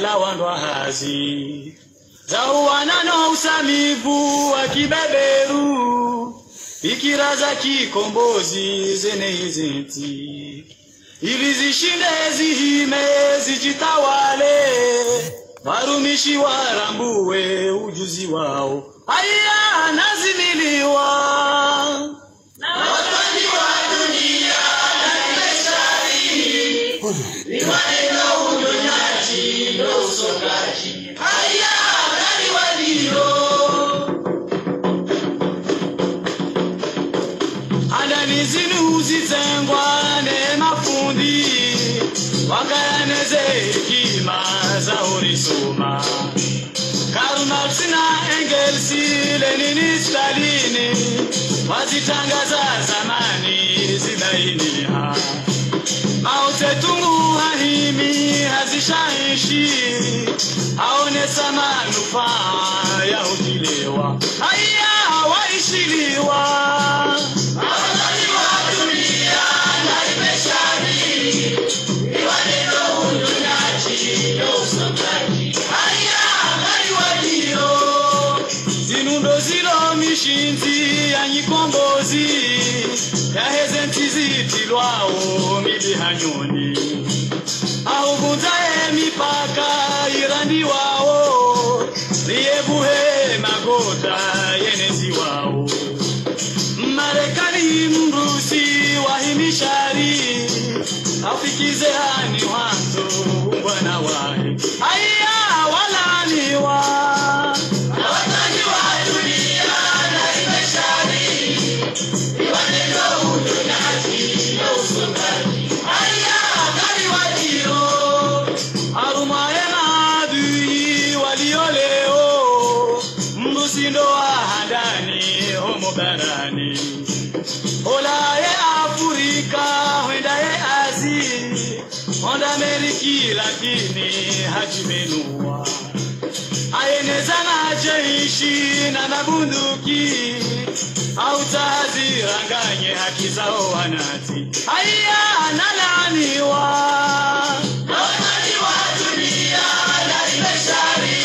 la wandwa hazi Zauwana no usamivu wa kibeberu Bikira za kikombozi zene izenti Ili zishinde zihime zijitawale Warumishi warambuwe ujuzi wao Aya nazimiliwa Na watani wa dunia na nimeshari Ni maneno unyonyaji ndo usokaji Aya nani walio Andanizinu uzitengwa ne mafundi Wakayaneze hekima za urisoma Karl Marx na Engels, Lenin, Stalin Wazitangaza zamani zibainiha Mao Tse-tung hahimi hazishaishi Aonesa manufaa ya ujilewa Haya waishiliwa Awazani wa dunia na imeshari Iwaneno unyonyaji no usokaji Haya ngari walio Zinundo zilo mishinzi ya nyikombozi Ya hezenti zitilwao milihanyoni Ahuvunzae mipaka irandi wao Riyebuhe magota yenezi wao Marekani mrusi wahimishari Afikize hani wanzo wana wae Aya walaniwa Awatani wa dunia na imeshari Iwaneno unyonyaji na usokaji Aya gari walio Arumae maadui walioleo Mbusindo wa handani homo barani Olaye Afrika wendaye Azi Honda Ameriki lakini hajimenua Ayeneza na jeshi na mabunduki Autaziranganye haki zao wanati Aya nalaniwa Nawatani wa dunia na imeshari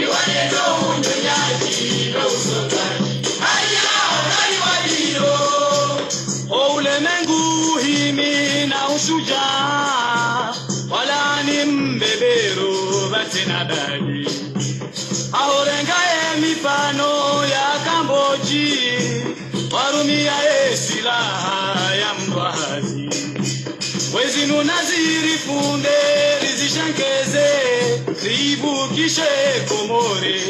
Iwaneno unyonyaji na usokaji Aya nani walio Ulemengu himi na ushujaa Wala ni mbeberu batena bali Ahorengae mifano ya Kamboji Warumia silaha ya mbahazi Wezinu naziri funde rizishankeze Ribukishe komore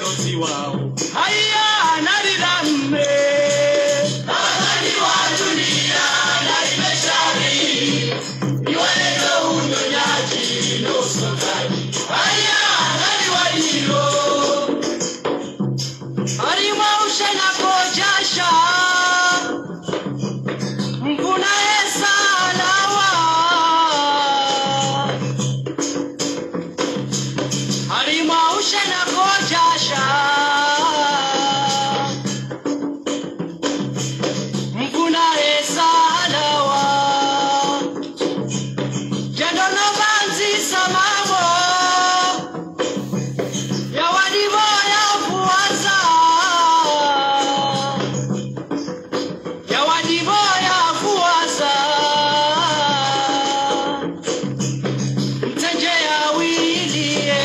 rozi wao Haya naridame Awazani wa dunia na imeshari Iwaneno unyonyaji no usokaji Haya nani walio Arima ushena kojasha Mvuna esa lawa Arima ushena kojasha Mvuna esa lawa Jendo no banzi samamo Ya wadivo ya fuwaza Ya wadivo ya fuwaza Mtenje ya wilie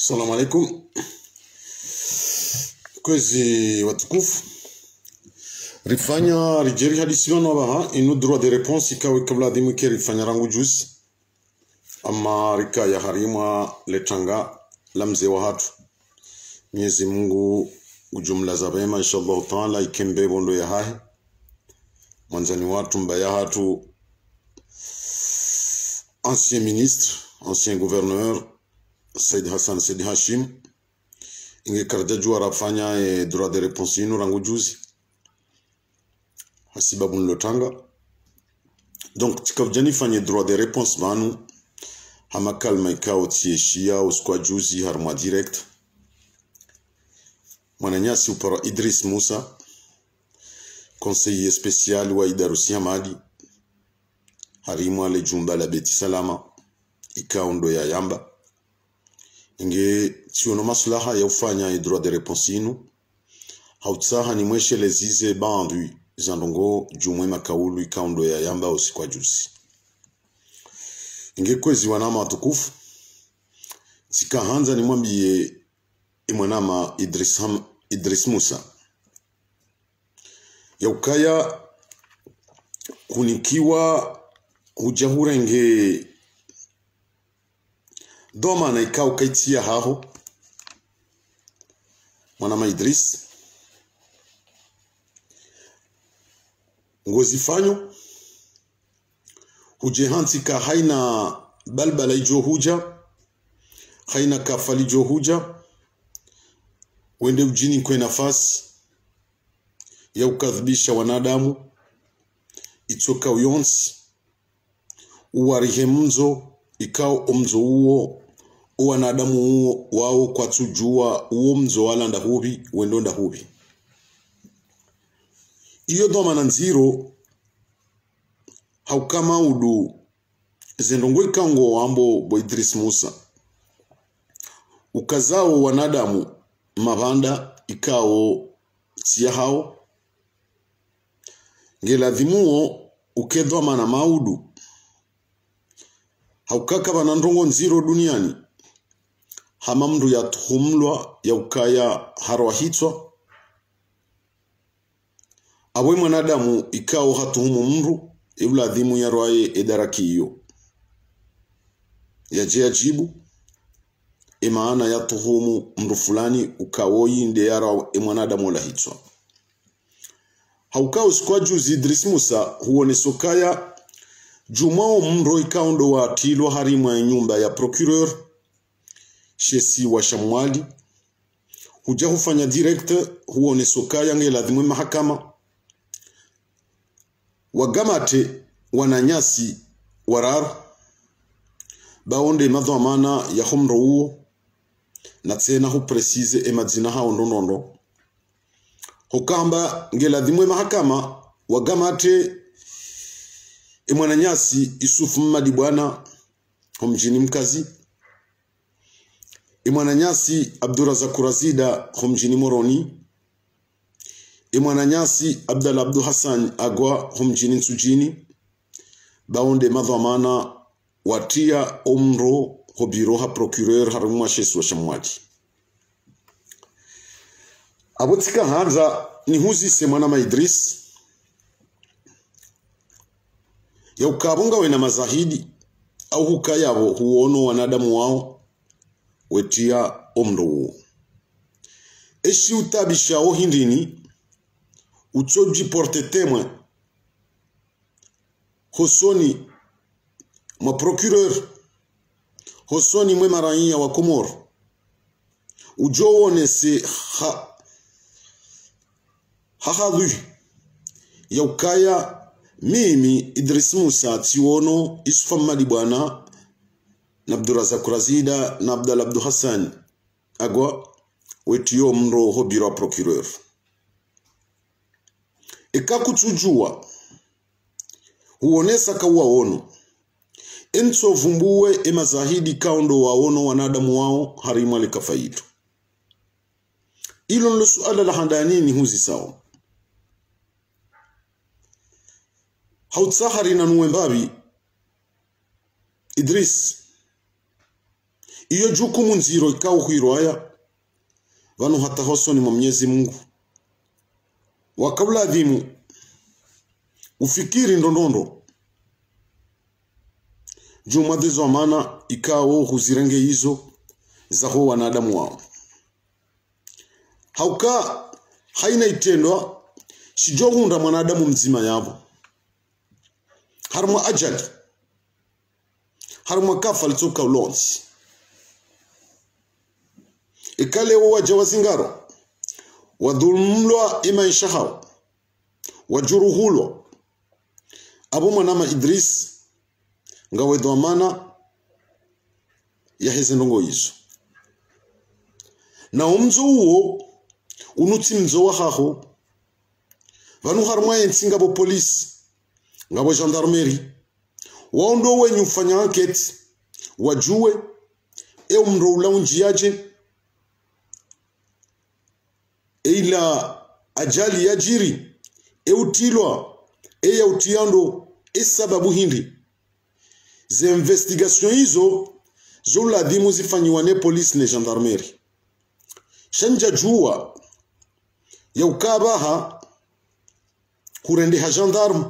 Assalamu alaikum. Kwezi watukufu. Rifanya rijeri hadisiwana waha inu droit de réponse ikawe kabla dimu ke rifanya rangu juzi. Ama rika ya harima letanga lamze wa hatu. Mwenyezi Mungu ujumla za bema inshallah taala ikembe bondo ya hahi. Mwanzani watu mbaya hatu ancien ministre, ancien gouverneur Said Hassan Said Hashim inge karjaju arafanya droit de réponse inu rangu juzi hasibabu nlotanga. Donc tikavjani fanye droit de réponse manu hama kalma ikao tieshia uskwa juzi harma direct mwananyasi upara Idris Musa conseiller spécial wa Idarusi Hamadi harimu ale jumba la Beti Salama ikao ndo ya yamba inge tiono maslaha ya ufanya droit de réponse inu hautsaha ni mweshe lezize bandu zandongo jumwe makaulu ikao ndo ya yamba usikwa juzi inge kwezi wanama watukufu tika hanza ni mwambie imwanama Idris Musa ya ukaya kunikiwa hujahurenge doma na ikao kaitia haho mwanama Idris ngozifanyo hujehantika haina balbala ijo huja haina kafali jo huja wende ujini kwe nafasi ya ukadhibisha wanadamu itoka uyonsi uwarihe mzo ikao omzo uo wanadamu uo wao kwa tujua uo mzo wala ndahubi wendo ndahubi iyo doma na nziro haukama udu zendongo ikango wambo bo Idris Musa ukazao wanadamu mabanda ikao tia hao ngeladhimuo ukedwa mana maudu haukaka banandongo nziro duniani hama mdu ya tuhumlwa ya ukaya harwa hitwa awe mwanadamu ikao hatuhumu mru ibla dhimu ya roaye edaraki iyo ya jea jibu imaana ya tuhumu mru fulani ukawoyi nde yara mwanadamu la hitwa haukao sikwa juzi Idris Musa huone sokaya jumao mro ikaundo wa tilwa harimu ya nyumba ya procureur shesi wa Shamwali huja hufanya direct huone sokaya nge ladhimu mahakama wagamate wananyasi wararu baonde madhamana ya humro uo na tena hu precise emadzina hao ndonondo hukamba nge ladhimu mahakama wagamate mwananyasi Isufu Mmadi bwana humjini mkazi mwananyasi Abdurazak Razida humjini Moroni mwananyasi Abdalla Abdu Hassan Agwa humjini Nsujini baonde madhamana watia omro hobiro ha procureur harumwa shesu wa Shamwali abotika hanza ni huzi se mwanama Idris ya ukabunga wena mazahidi au hukayabo huono wanadamu wao wetia omro eshi utabisha o hindini uchoji porte témoin hosoni ma procureur hosoni mwe maraiya wa Komoro ujowone se hahadhu ya ukaya mimi Idris Musa tiono Isufu Mmadi bwana na Abdurazak Razida na Abdalla Abdu Hassan Agwa wetio mro hobiro procureur kutujua huonesa kawa ono enso vumbuwe emazahidi kaundo waono wanadamu wao harimu alikafaitu ilo nlo suala la handani ni huzi sawa hautsahari na nuwembabi Idris iyo jukumu nziro ikauhirwaya vanu hata hoso ni Mwenyezi Mungu wakabla adhimu ufikiri ndondondo juma dhizo amana ikao huzirenge hizo za ho wanadamu wao hauka haina itendwa shijohunda mwanadamu mzima yabo harma ajali harma kafa litoka ulonsi ikale waja wazingaro wadhulmlwa imaisha hao wajuruhulwa abo mwanama Idris ngawe dhamana ya hizi ndongo hizo na umzo huo unuti mzo wa haho vanu harma yensinga bo polisi ngabo gendarmerie waondo wenye ufanya enquete wajue mndo ula unjiaje ila ajali ya jiri utilwa ya utiando sababu hindi ze investigation hizo zo ladhimu zifanyiwa ne police ne gendarmerie shanja jua ya ukabaha kurende ha gendarme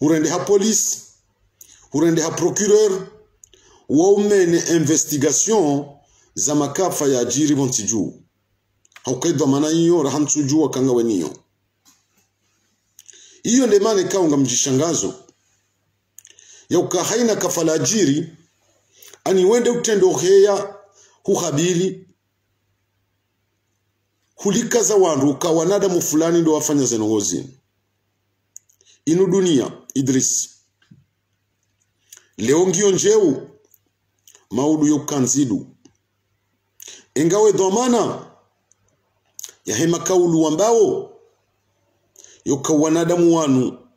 urende ha police urende ha procureur waumene investigation za makafa ya jiri bontiju haukaidwa mana hiyo rahantu jua kanga weniyo hiyo ndemane kaunga mjishangazo ya ukahaina kafala ajiri ani wende utendo heya huhabili hulikaza wandu ukawanada mufulani ndo wafanya zenogozini inu dunia Idris leo ngio njeu maudu yokanzidu engawe dhamana ya hema kaulu ambao yokawanadamu wanu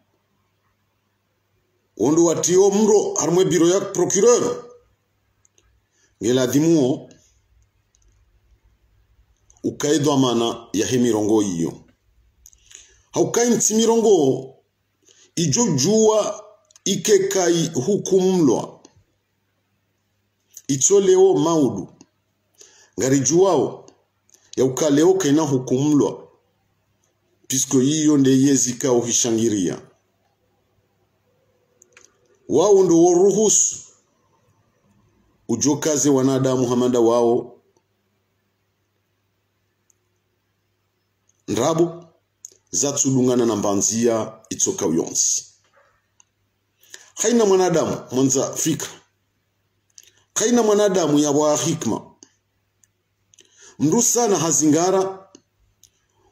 ondo watio mro harmwe biro ya procureur ngela dhimuo ukaidwa mana ya hemirongo hiyo haukai ntimirongo ijo jua ikekai hukumlwa itoleo maudu ngari juao ya ukaleo kaina hukumlwa pisko hiyo nde yezika uhishangiria wao ndo waruhusu ujokaze wanadamu hamanda wao nrabu zatsulungana na mbanzia itsoka uyonsi haina mwanadamu mwanza fikra haina mwanadamu ya wa hikma mndu sana hazingara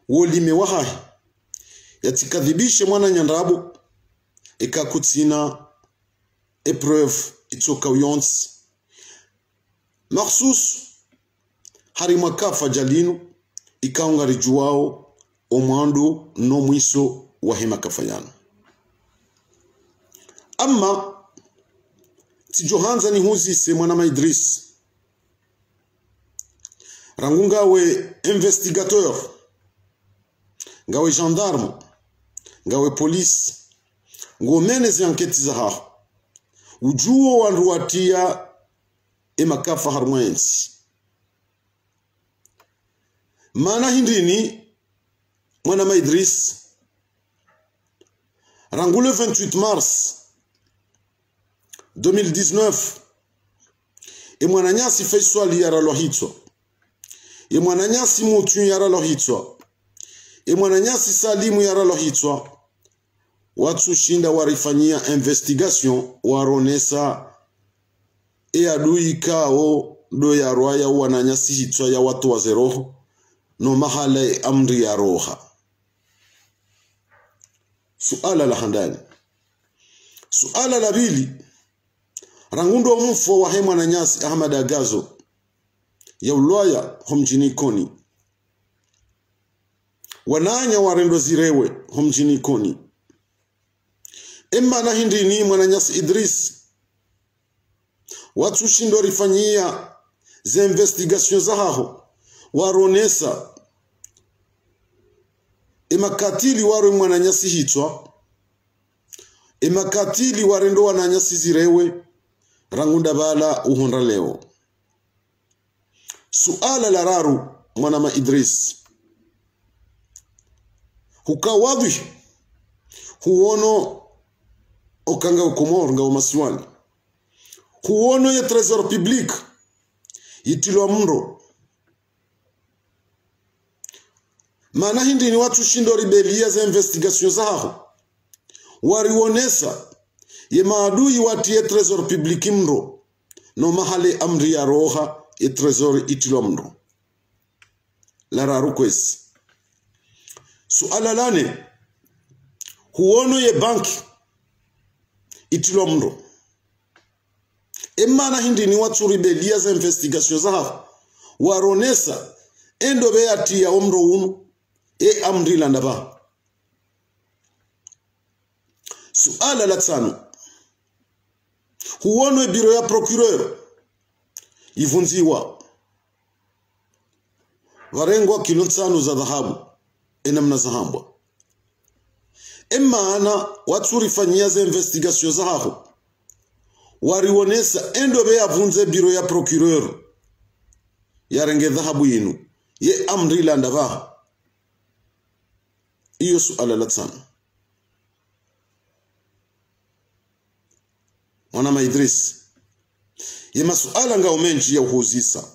wolime wahahi yatikadhibishe mwana nyandrabu ikakutsina epreuve itsoka uyonsi maksus harima kafa jalinu ikaungari juwao omwandu no mwiso wa hema kafayano amma tijohanza ni huzi se mwana Idris rangunga we investigateur ngawe gendarme ngawe police ngomene zi enquête za ha ujuo wanruatia makafa harmwensi mana hindini mwana Idris rangule 28 mars 2019 mwana nyasi faiswali yara lohitso mwana nyasi mutu yara lohitso mwana nyasi salimu yara lohitso watu shinda warifanyia investigation waronesa adui kao do ya roya wananyasi hitso ya watu wa zeroho no mahala amri ya roha suala la handani suala la bili rangundo mfo wa hema na nyasi Ahmad Agazo ya ulwaya homjini koni wananya warendo zirewe homjini koni emma na hindini mwana nyasi Idris watu shindo rifanyia ze investigation za haho waronesa makatili waro mwana nyasi hitwa makatili warendo wana nyasi zirewe rangunda bala uhonda leo suala la raru mwanama Idris hukawadhi huono okanga ukomor nga umasiwani huono ya trésor public yitilwa mndo maana hindi ni watu shindo ribelia za investigation zao warionesa ye maadui wati ya trésor public mndo no mahale amri ya roha ya trésor itilwa mndo la raru kwesi suala lane huono ye banki itilwa mndo emana hindi ni watu ribelia za investigation zao waronesa endo beati ya omro unu amri la ndaba. Suala la tano huono biro ya procureur ivunziwa warengwa kilo 5 za dhahabu enamna zahambwa emana watu rifanyia za investigation zao warionesa endo be avunze biro ya procureur yarenge dhahabu yinu ye amri la ndaba. Iyo suala la tano mwanama Idris ye masuala nga umenji ya uhuzisa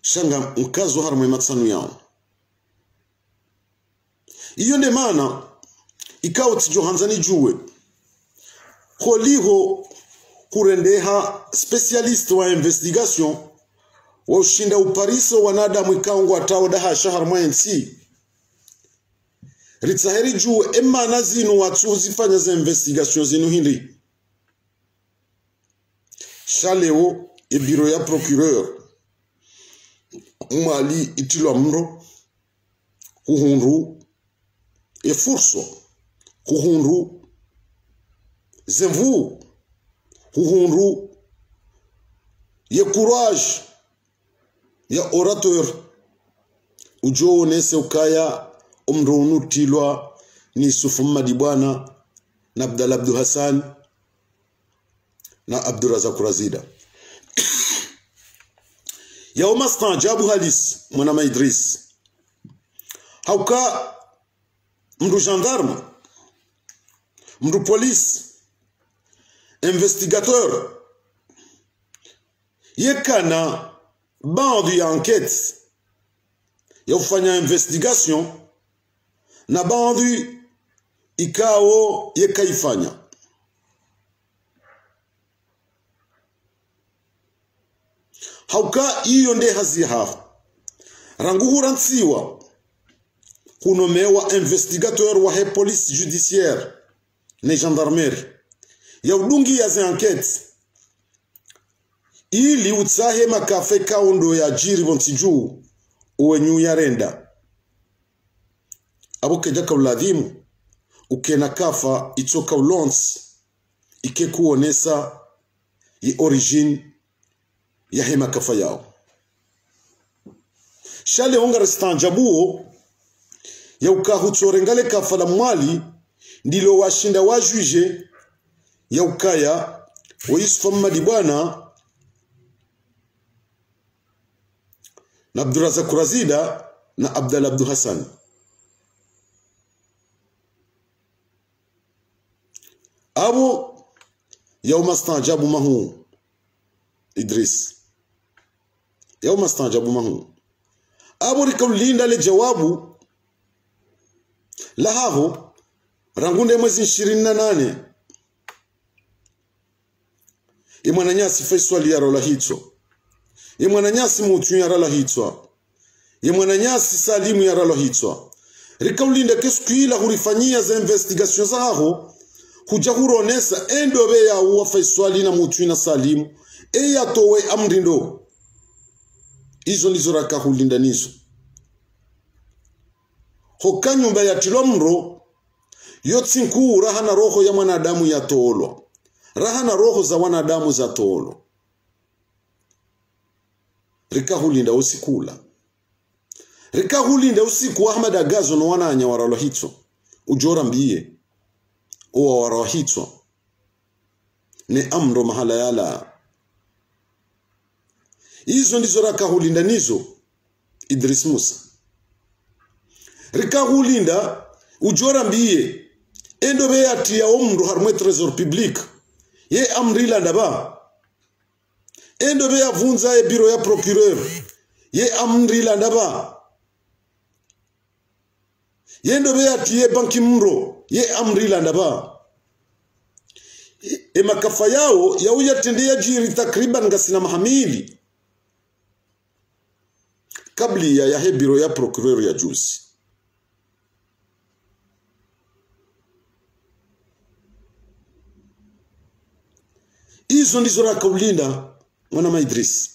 shanga mkazo harumwe matsanu yao iyo nde maana ikawo tijohanzani juwe holiho kurendeha specialist wa investigation wa ushinda upariso wanadamu ikaungwa tao daha shahar mwensi ritaheri juwe emma nazinu watu zifanya za investigation zinu hindi shaleo e biro ya procureur umali itilwa mro kuhunru e furso kuhunru zemvu kuhunru ye courage ya orateur ujo nese ukaya umrunu tilwa ni Yusuf Madibwana na Abdallah Abdul Hassan na Abdurazak Razida ya umastajabu halis mwanama Idris hauka mdu gendarme mdu police investigateur yekana bandi ya enquête ya ufanya investigation na bandi ikao yekaifanya hauka iyo nde haziha ranguhura ntsiwa kunomewa investigateur wa he police judiciaire ne gendarmerie ya udungi ya ze enquête ili utsahe makafe kaundo ya jiri bontiju uwenyu ya renda abo keja kauladhimu ukena kafa itoka ulons ike kuonesa ye origine ya hema kafa yao shale honga restanjabuo ya ukahutsorengale kafa la mwali ndilo washinda wa juge ya ukaya wa Yusuf Madibwana na Abdurazak Razida na Abdallah Abdul Hassan abo yauma stajabu mahu Idris yauma stajabu mahu abo rikaulinda le jawabu lahavo rangunde mwezi 28 imwananyasi faiswali ya rola hitso imwananyasi mutu ya rola hitso imwananyasi salimu ya rola hitso rikaulinda keskuila hurifanyia za investigation zaho kuja huronesa endobe ya uwa faiswali na mutu na salimu eya towe amrindo izo nizo raka hulinda nizo hoka nyumba ya tilomro yotinku rahana roho ya mwanadamu ya tolo rahana roho za wanadamu za tolo rika hulinda usikula rika hulinda usiku Ahmad Agazo no wananya waralo hitso ujora mbiye uwa waralo hitso ne amro mahala yala. Izo ndizo rakahulinda nizo Idris Musa. Rikahulinda ujora mbiye endo be ati ya omro harmwe trésor public ye amrila ndaba endo be avunza e bureau ya procureur ye amrila ndaba yendo be ati ye banki mro ye amrila ndaba e makafa yao ya uyatendea jiri takriban ngasina mahamili kabli ya he bureau ya procureur ya juzi. Izo ndizo rakaulinda mwana Idris.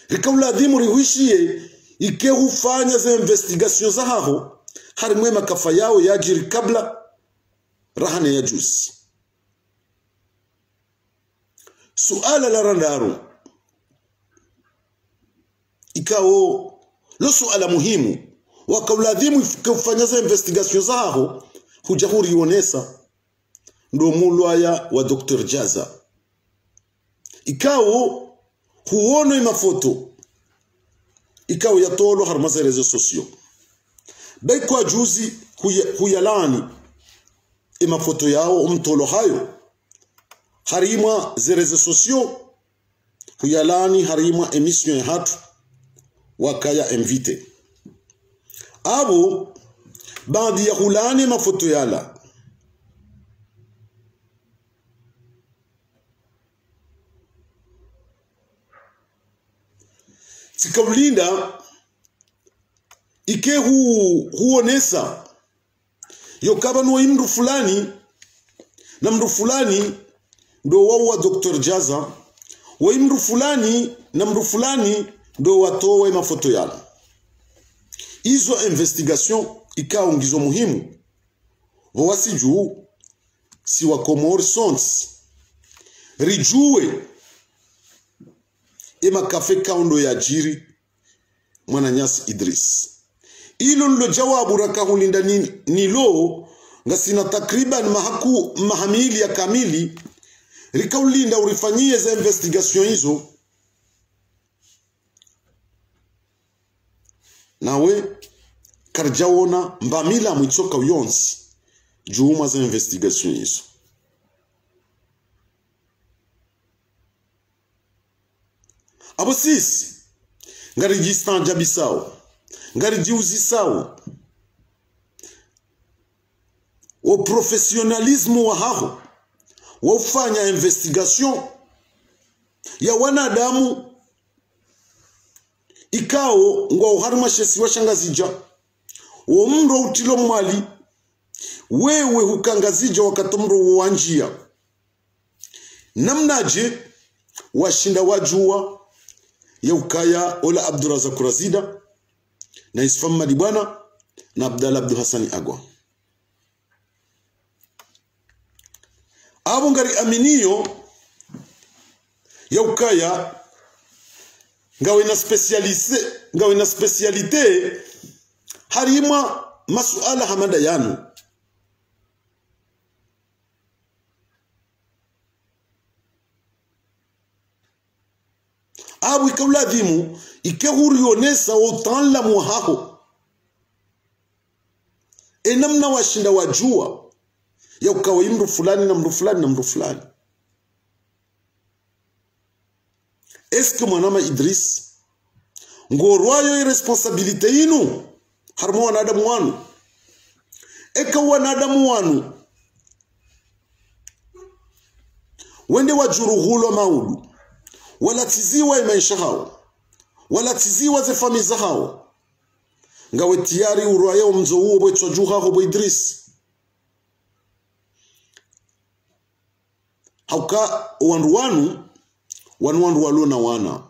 Rikaula dhimu riwishie ike hufanya za investigation za haho harimwe makafa yao ya jiri kabla rahane ya juzi. Suala la randaru ikao lo suala muhimu wakaula dhimu ike hufanya za investigation za haho hujahuri yonesa ndo mulwaya wa Dr. Jaza ikao huono imafoto ikao yatolo harmaza rezo sosio kwa juzi huyalani imafoto yao umtolo hayo harima zerezo sosio huyalani harima emission ya hatu wakaya invite abo baadhi ya hulani mafoto yala sikaulinda ike huonesa yokaba no imru fulani na mru fulani ndo wa Dr. Jaza wa imru fulani na mru fulani ndo watowe mafoto yala. Izo investigation ikao ngizo muhimu wasi juu si wa Komor Sons rijue ema kafe kaundo ya jiri Mwananyasi Idris. Ilo nilo jawabu rakahulinda nilo ngasina takriban mahamili ya kamili rikaulinda urifanyie za investigation hizo nawe karjaona mbamila mwichoka uyonsi juuma za investigation hizo. Abo sisi ngari jistanja bisao ngari jiuzi sao o professionalisme wa haho wa ufanya investigation ya wanadamu ikao ngwa uharima shesi wa shangazija o mro utilo mwali wewe hukangazija wakatomro uwanjia namnaje washinda wajua ya ukaya ola Abdurazak Razida na Isfam Madibwana na Abdallah Abdu Hassani Agwa abo ngari aminiyo ya ukaya ngawe na specialite harima masuala hamada yanu abu ikaula dhimu ikehuri yonesa otan la muhaho enamna washinda wajua ya ukawa imru fulani na mru fulani na mru fulani. Eske mwanama Idris ngorwayo irresponsabilite inu harmo wanadamu wanu eka wanadamu wanu wende wajuruhulo maudu wala tiziwa maisha hao wala tiziwa ze famiza hao ngawe tiyari urwayo mzo huo bwetwa juha hobo Idris hauka wandu walona wana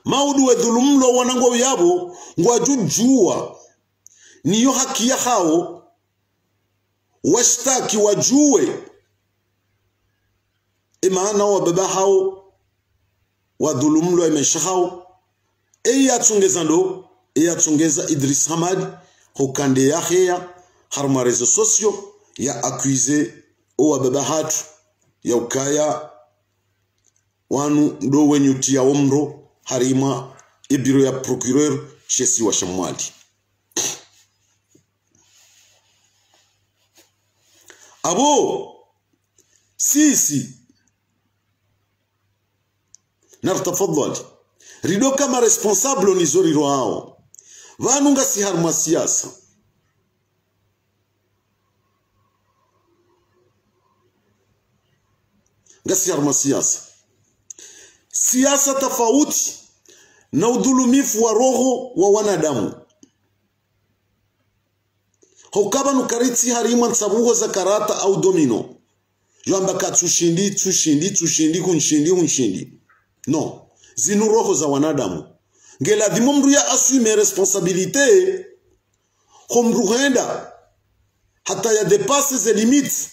maudu we dhulumlo wanango yabo ngwajujua niyo haki ya hao washtaki wajue imana wa baba hao wa dhulumlo maisha hao yatungeza ndo yatungeza Idris Hamad hukande ya hea harma rezo sosio ya accusé o baba hatu ya ukaya wanu ndo wenyuti ya omro harima ibiro ya procureur chesi wa Shamwali. Abo sisi nartafadhali rido kama responsable nizoriro hao vanu ngasi harma siasa siasa tofauti na udhulumifu wa roho wa wanadamu. Hokaba nukariti harima nsabuho za karata au domino yamba tushindi kunshindi no, zinu roho za wanadamu ngela dhimumru ya assume responsabilité homruhenda hata ya dépasse ze limites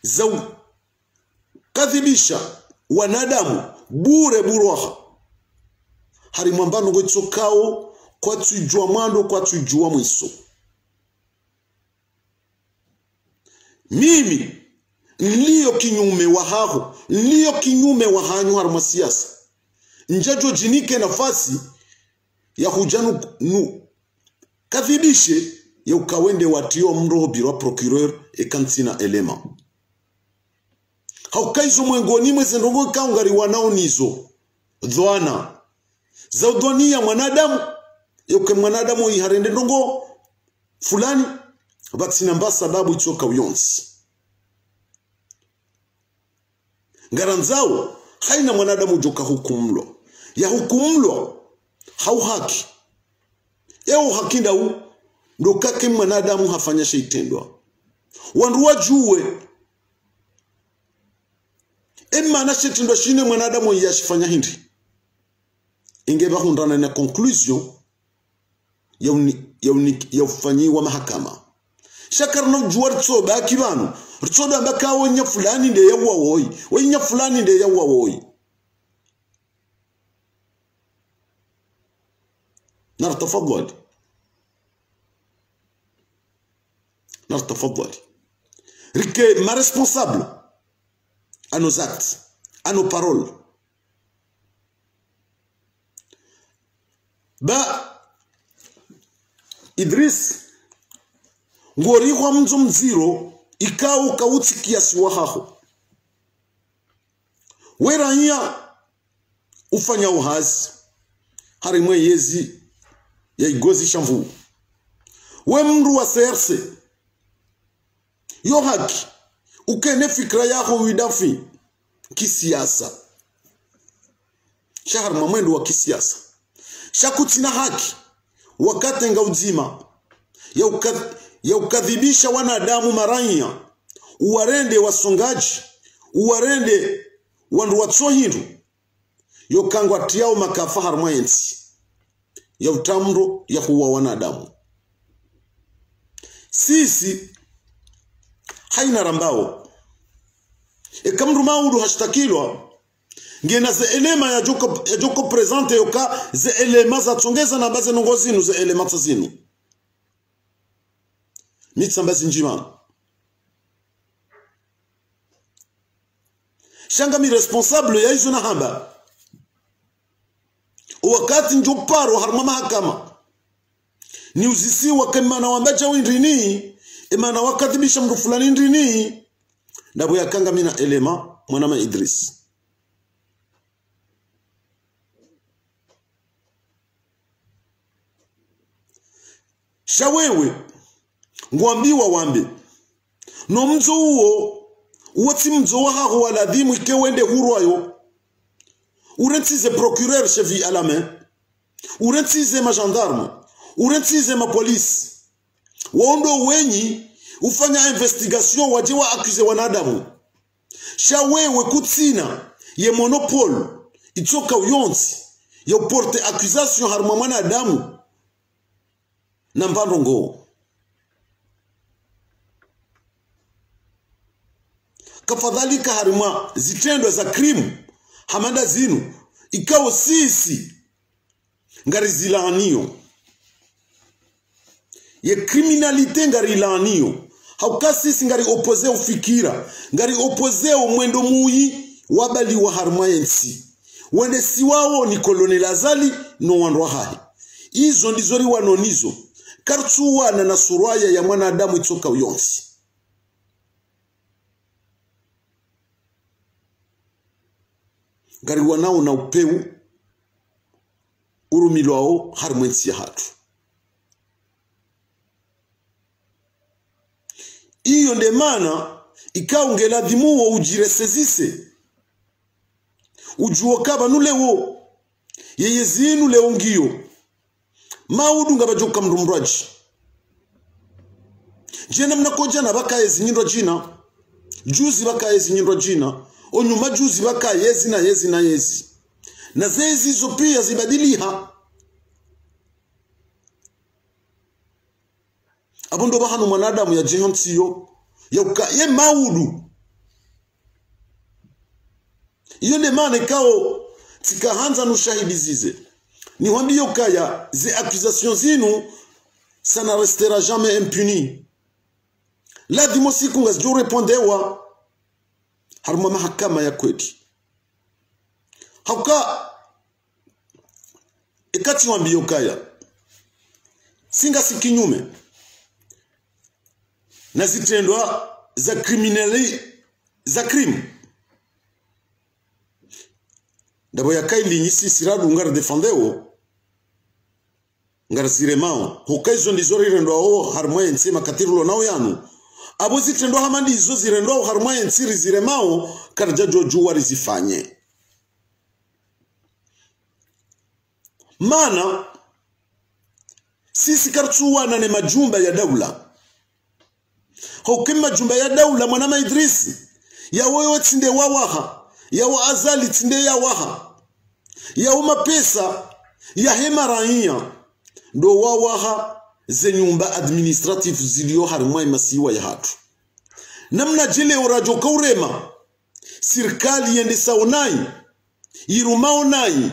za kadhibisha wanadamu bure buroha harimwambano gwetsokao kwa tujua mwando kwa tujua mwiso. Mimi niliyo kinyume wa haho, niliyo kinyume wa hanyu harma siasa njajo jinike nafasi ya hujanu kadhibishe ya ukawende watio mroho biro procureur ekantina elema haukaizo mwengoni mweze ndongo kaungari wanao nizo dhwana za udhwania mwanadamu yuke mwanadamu iharende ndongo fulani batsina mba sababu ichoka uyonsi ngaranzao haina mwanadamu joka hukumlo ya hukumlo hau haki yao hakinda u ndo kake mwanadamu hafanya sheitendwa wandu wajue emma na shetindwa shine mwanadamu yashifanya hindi ingeba hundana na conclusion ya ufanyiwa mahakama shakarno juwar tsoba kibanu rtsoda mbaka wonya fulani nde yawa woyi wonya fulani nde yawa woyi نتفضل Rique ma responsable à nos actes, à nos paroles. Ba Idris ngori kwa mzo mziro ikao kauti kiasi wahaho weranya ufanya uhazi harimwe yezi ya igozi shamvu we mndu wa serse yo haki ukene fikra yako widafi kisiasa shahar mamwendo wa kisiasa shakutina haki wakati nga uzima ya ukadhibisha wanadamu maranya uwarende wasongaji uwarende wandu watsohindu yo kangwa tiao makafa harmayensi ya utamro ya huwa wanadamu sisi haina rambao kamru maudu hashtakilwa ngena ze elema ya joko presente yoka ze elema za tsongeza na baze nongozinu ze elema tsazinu mitsambazi njima shanga mi responsable ya hizo na hamba wakati njoparo harma mahakama ni uzisi wakemana wambaja windrini emana wakadhibisha mdu fulani ndrini ndabo yakanga mina elema mwanama Idris shawewe ngwambiwa wambe no mzo uo uoti mzo wahaho waladhimu ike wende hurwayo urentize procureur chevi à la main urentize ma gendarme urentize ma police waondo wenyi ufanya investigation waje wa accuse wanadamu shawewe kutsina ye monopole itoka uyonzi ya porte accusation harma mwanadamu na mbandongo kafadhalika harima zitendo za krimu hamada zinu ikawo sisi ngarizilanio ye criminalité ngarilanio haukasisi ngari opose ufikira ngari opose umwendo muyi wabali wa harmayensi wende siwao ni kolonel Azali no wanrwa hahi izo ndizori wanonizo kartsuwana na suraya ya mwanadamu itsoka uyonsi ngari wanao na upeu urumilwao harmwensi ya hatu iyo ndemana ikaungela dhimuo ujiresezise ujuo kaba nulewo yeye zinu leo ngiyo maudu ngabajoka mrumraji jena mnakoja na baka yezi nyindwa jina juzi baka yezi nyindwa jina onyuma juzi baka yezi na yezi na yezi na zezi zo pia zibadiliha abondo bahanu mwanadamu ya jehontiyo ya ukaye maudu iyo ne mane kao tikahanza nushahidi zize ni wambiyo kaya ze accusations zinu ça ne restera jamais impuni la dimosi kunga jo repondewa haruma mahakama ya kweti hauka ikati wambiyo kaya singa sikinyume na zitendwa za criminali za crime ndabo yakai linyisi siradu ngara defendeo ngara siremao hokaizo ndizori rendo ao harmoye nsema katirulo nao yanu abo zitendwa hamandi izo zirendo harmoye nsiri ziremao karja joju warizifanye mana sisi kartuwana ne majumba ya daula hokim majumba ya daula mwanama Idrisi ya wewe tinde wawaha ya wa Azali tinde ya waha ya umapesa ya hema raia ndo wawaha ze nyumba administrative zilio harimwa masiwa ya hatu namna jile urajo kaurema sirikali yende saonai irumao nai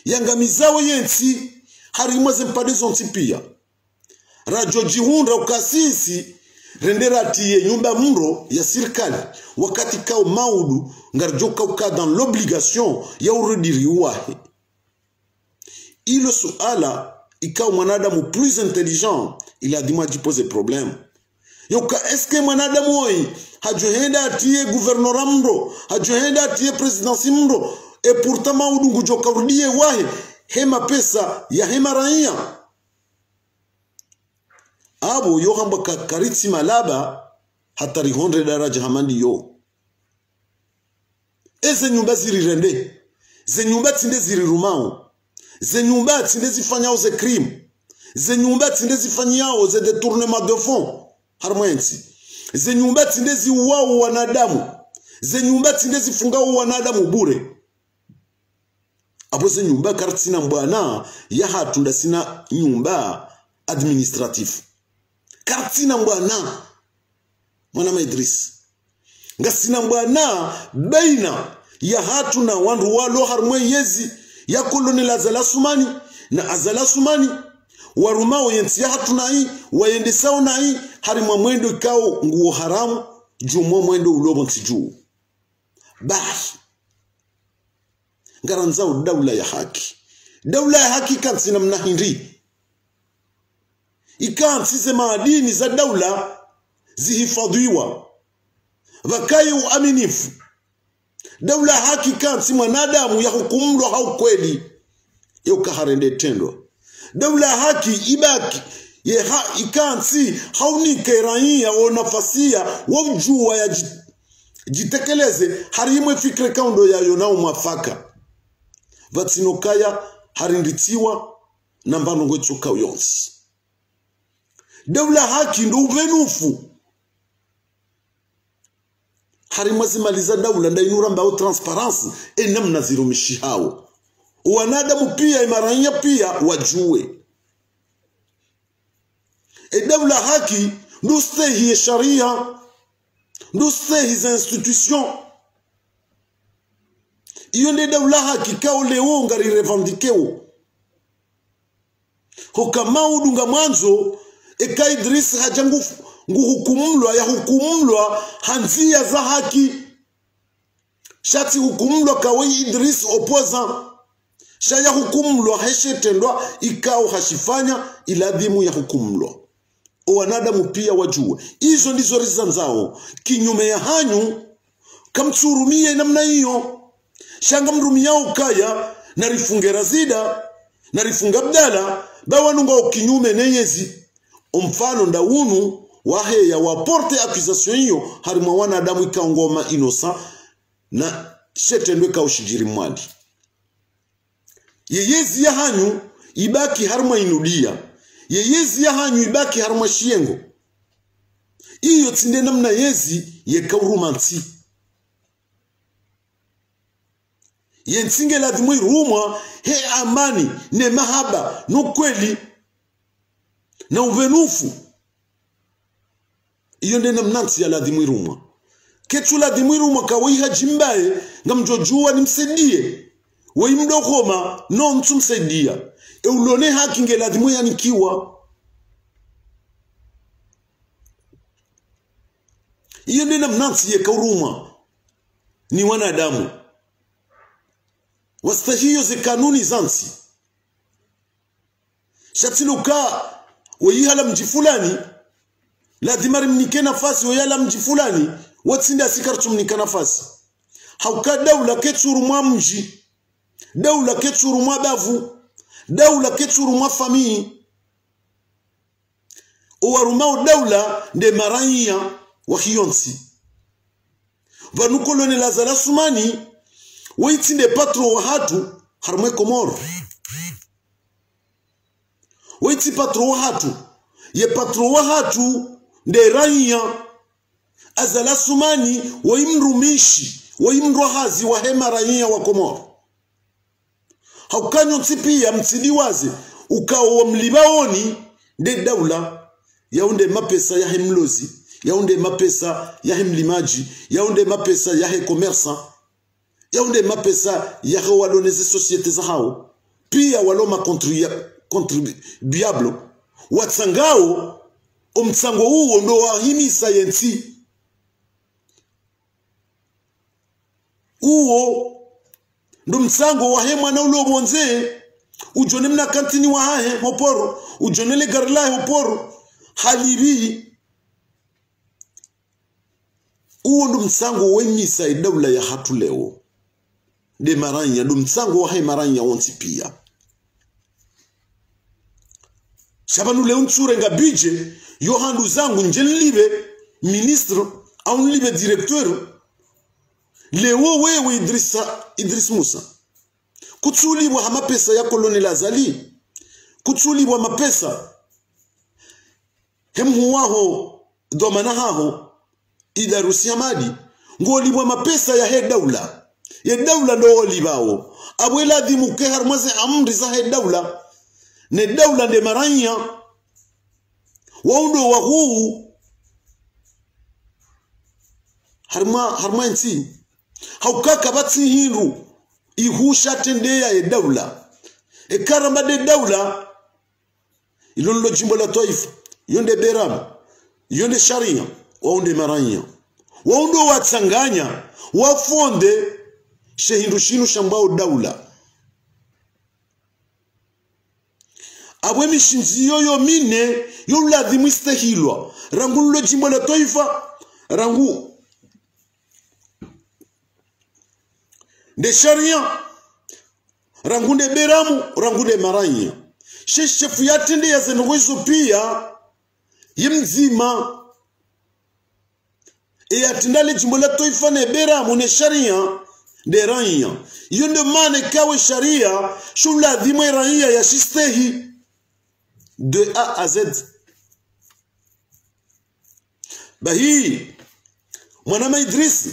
yangamizao yensi harimwa zempadezo ntipia rajo jihunda ukasisi rendera tiye nyumba mro ya sirikali wakati kao maudu ngarjoka uka dans l'obligation ya urediri wahe ilo suala ikao mwanadamu plus intelligent il a dimwa jipose problème yoka eske mwanadamu hoi hajohenda atiye gouverneur mro hajohenda atiye presidency mro et pourtant maudu ngujoka urudie wahe hema pesa ya hema raia abo yo hamba karitsi malaba hatari 100 daraja hamandi yo eze nyumba ziri rende ze nyumba tinde ziri rumao ze nyumba tinde zifanyao ze crime ze nyumba tinde zifanyao ze détournement de fonds harmwensi ze nyumba tinde ziuwao wanadamu ze nyumba tinde zifungao wanadamu bure abo ze nyumba karitsina mbwana ya hatunda sina nyumba administrative kartina mbwana mwana Idris ngasina mbwana baina ya hatu na wandu walo harmwe yezi ya kolonel Azala Sumani na Azala Sumani warumao yensi ya hatu na hii waende sao na hii harimwa mwendo ikao nguo haramu jumo mwendo ulobo ntijuu bahi ngaranzao daula ya haki kansina mnahindri ikansize maadini za daula zihifadhiwa wakai uaminifu daula haki kansi mwanadamu ya hukumlo haukweli yoka harende tendo daula haki ibaki ikansi haunike raia o nafasia wajua ya jitekeleze harimwe fikre kaundo ya yonao mwafaka vatsinokaya harinditiwa na mbano ngwechoka uyonsi daula haki ndo uvenufu harimwa zimaliza daula ndainura mbao transparency namna zirumishi hao wanadamu pia imaranya pia wajue daula haki ndo stehi sharia ndo stehi za institution iyo nde daula haki kao leo ngari revendikeo hoka maudu nga mwanzo eka Idris hajangu nguhukumulwa ya hukumulwa hanzia za haki shati hukumulwa kawe Idris opposant shaya hukumulwa heshetendwa ikao hashifanya iladhimu ya hukumulwa wanadamu pia wajue hizo ndizo rizanzao kinyume ya hanyu kamtsurumie namna hiyo shanga mrumia ukaya narifungera zida narifunga bdala bawanunga ukinyume neyezi mfano ndaunu waheya waporte accusation hiyo harimwa wanadamu ikaongoma innocent na shetendwe kaushijiri mwandi yeyezi ya hanyu ibaki harimwa inudia yeyezi ya hanyu ibaki harimwa shiengo iyo tinde namna yezi yekaurumansi yensinge ladhimu irumwa he amani ne mahaba nukweli na uvenufu iyo nde namnansi ya ladhimu irumwa ketu ladhimu irumwa kawiha jimbaye ngamjojua nimsedie weimdokoma no mtumsedia ulone haki nge ladhimu yanikiwa iyo nde namnansi ya kaurumwa ni wanadamu wastahiyo ze kanuni zansi shatiluka weyihala mji fulani lazima rimnike nafasi weyala mji fulani watsinde asikartu mnika nafasi hauka daula ketsuru mwa mji daula ketsuru mwa bavu daula ketsuru mwa famii uwarumao daula nde maranya wa hiyonsi vanukolone lazala sumani waitinde patro wa hatu harmwe Komoro waiti patro wa hatu ye patro wa hatu nde ranya azala sumani waimrumishi waimrohazi wa hema ranya wa Komoro haukanyo ntipia mtiliwaze ukawa mlibaoni nde daula yaunde mapesa ya hemlozi yaunde mapesa ya hemlimaji yaunde mapesa ya he commerçant yaunde mapesa ya waloneze societe za hao pia waloma contribuable watsangao omtsango huo ndo wahimisa yensi huo ndo mtsango wa hema na ulo bonze ujone mna kantini wa hahe hoporo ujone le garla hoporo halibi huo ndo mtsango wemisa daula ya hatu leo de maranya ndo mtsango wa hai maranya wonsi pia shabanu leo ntsure nga bije yohandu zangu njenlibe ministre au nlibe directeur leo wewe Idris Musa kutsulibwa hama pesa ya koloni lazali kutsulibwa mapesa hemu waho domana haho idarusi amadi ngolibwa mapesa ya he daula ye daula ndo olibao abwela dhimuke harmaze amri za he daula ne daula nde maranya waundo wa huu harma nti haukaka batsi hindu ihusha tendea ye daula karamba de daula ilolo jimbo la Taifa yonde Beram yonde Sharia waunde maranya waundo watsanganya wafonde shehindu shinu shambao daula abwe mishinzi yoyo mine yoladhimu istahilwa rangu lulo jimbo la Taifa rangu de Sharia rangu de Beramu rangu de maranya shefu yatende ya zenwezo pia yimzima atindale jimbo la Taifa ne Beramu ne Sharia de ranya yonde mane kawe Sharia shula dhimwe ranya ya shistehi de A à Z bahi mwanama Idris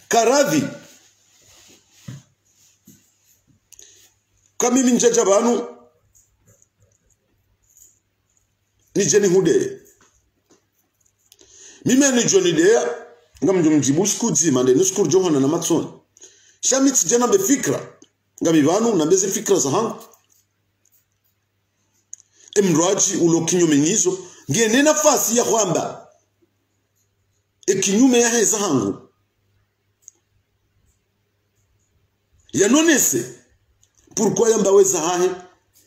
Karadhi kama mimi njaja banu ni jeni hude mimi ni Johnny Dea ngam jumjibu skudzi mande nuskuru Johana na Matson shamit jana be fikra ngam banu na beze fikra za hangu emraji ulo kinyo menyizo ngene nafasi ya kwamba ekinyume ya heza hangu yanonese pourquoi yamba weza hahe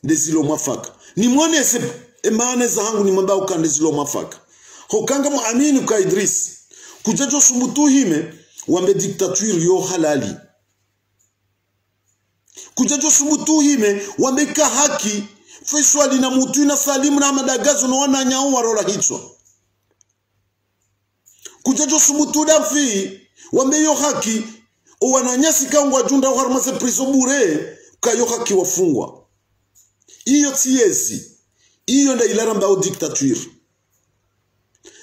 ndezilo mwafaka ni mwonese emane za hangu ni mwamba ukandezilo mwafaka hokanga muamini kwa Idris kujajo subutu hime wambe diktature yo halali kujajo subutu hime wambe ka haki Faisal na mutu na Salimu na Madagazo na wana nyao warola hitwa kujajo subutu dafi wambe yo haki o wananyasi kangwa junda harmase prison bure kayo haki wafungwa iyo tiezi iyo nda ilaramba o dictature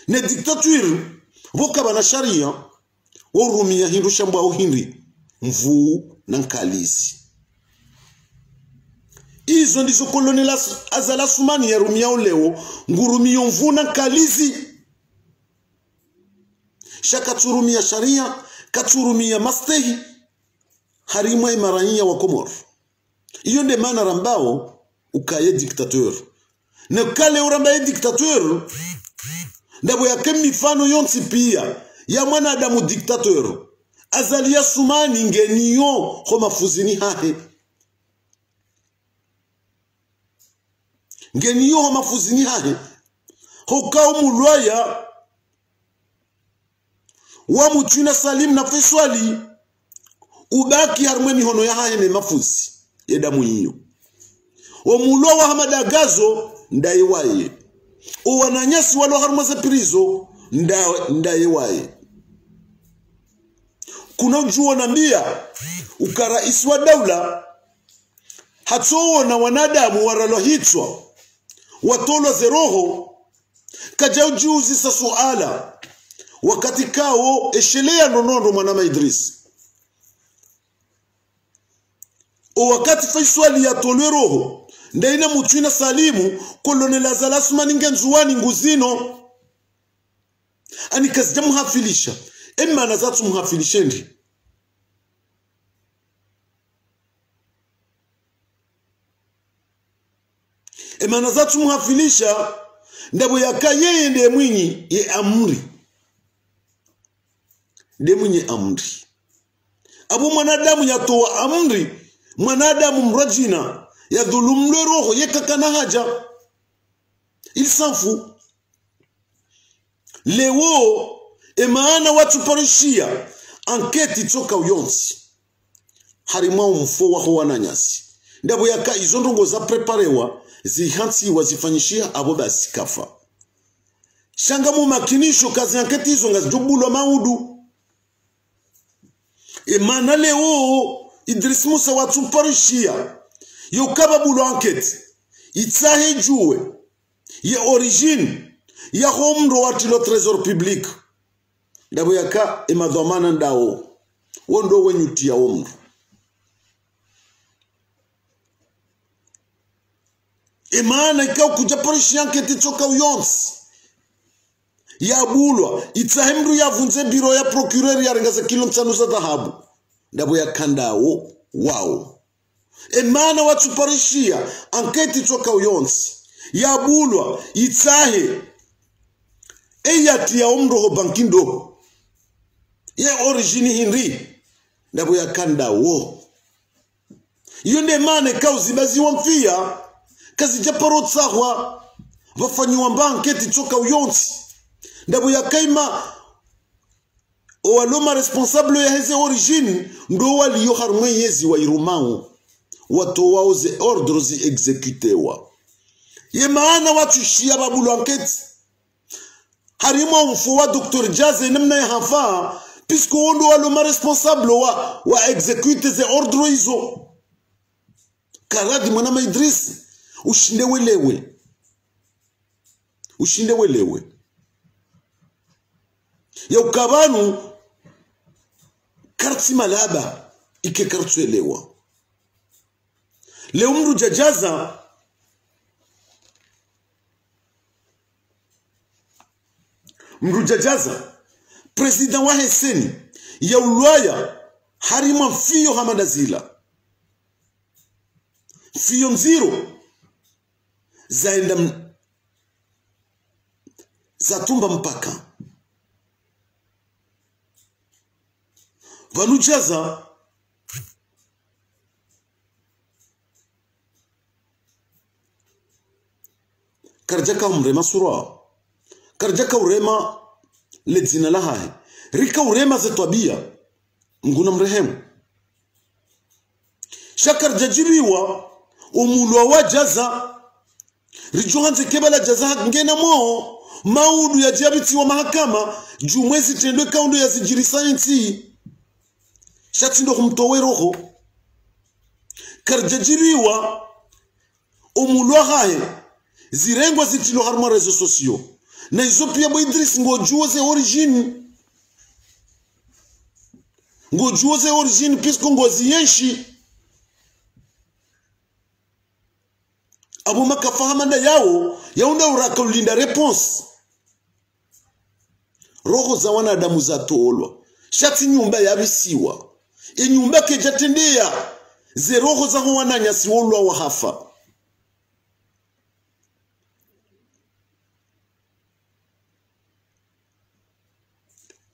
ne dictature voka bana sharia worumia hindu shamba au hindi mvu na nkalizi izo ndizo koloni azala sumani ya rumia uleo ngurumio mvu na nkalizi shaka turumia sharia katurumia mastehi harimwa imarania wa Komoro iyo nde mana rambao ukaye dictateur ne kale urambaye dictateur ndabo yake mifano yonsi pia ya mwanadamu dictateur azalia sumani ngeniyo ho mafuzini hahe ngeniyo ho mafuzini hahe ho kao mulwaya wa mutuna Salim na Faisal ubaki harmoni hono ya hahe ne mafuzi yedamu hiyo o mulwa wa Madagazo ndaiwaye o wananyasi walo harmaze prizo ndaiwaye kuna juo nambia ukaraisi wa daula hatowo na wanadamu waralo hitwa watolo zeroho kaja ujuzi sa suala wakati kao eshelea nonondo mwanama Idris o wakati Faisal ya tolwe roho ndaina mutwina Salimu kolonela zalasuma ngenzuwani nguzino ani kazija muhafilisha emma nazatu muhafilishendi emma nazatu muhafilisha ndabo yakaye nde mwinyi ye amri nde mwinyi amri abu mwanadamu yatoa amri mwanadamu mrajina ya dhulumle roho yekakana haja il s'en fout lewo emaana watu parishia anketi toka uyonsi harimwa umfo wa wananyasi ndabo yaka izo ndongo za preparewa zihansi wazifanyishia abo basi kafa shanga mu makinisho kazi anketi izo ngazijubulwa maudu emaana lewo Idris Musa watu parishia yokaba bulo enquête itsahe juwe ye origine ya homro watilo trésor public ndabo yaka emadhamana ndao wondo wenyuti ya omro emana ikao kuja parishi enquête toka uyonsi ya bulwa itsahe mru yavunze biro ya procureur ya rengaza kilo 5 za dhahabu ndabo yakandao wao emana watu parishia anketi toka uyonsi ya bulwa itsahe eyati ya omro bankindo ye origini hinri ndabo yakanda wo yonde mane kauzi bazi wamfia kazi japaro tsahwa vafanyiwa banketi toka uyonsi ndabo yakaima owaloma responsable ya heze origini ndo waliyo harmwe yezi wa irumao watu waoze ordres executewa ye maana watu shia babulu enquête harimo mfu wa Dr. Jaze namna ya hafa puisque wondo waloma responsable wa execute ze ordres hizo karadi mwana Idris ushinde welewe ya ukabanu karti malaba ike kartuelewa leo mru jajaza president wa Heseni ya ulwaya harima fiyo hamadazila fiyo mziro zaenda zatumba mpaka vanujaza karjaka umrema surwa karjaka urema ledzina la hae rika urema zetwabia nguna mrehemu shakar jajiriwa umulwa wa jaza rijuhanze kebala jaza ngena mo maudu ya jabiti wa mahakama jumwezi tendwe kaundo ya zijiri sainsi shatindo kumtowe roho karjajiriwa umulwa hae zirengwa zitilo harma rezo sosio na izo pia bo Idris ngojuoze origine pisko ngozi yenshi abo makafahamanda yao yaunda uraka ulinda response roho za wanadamu za toolwa shati nyumba yabisiwa nyumba kejatendea ze roho za wananyasi wolwa wa hafa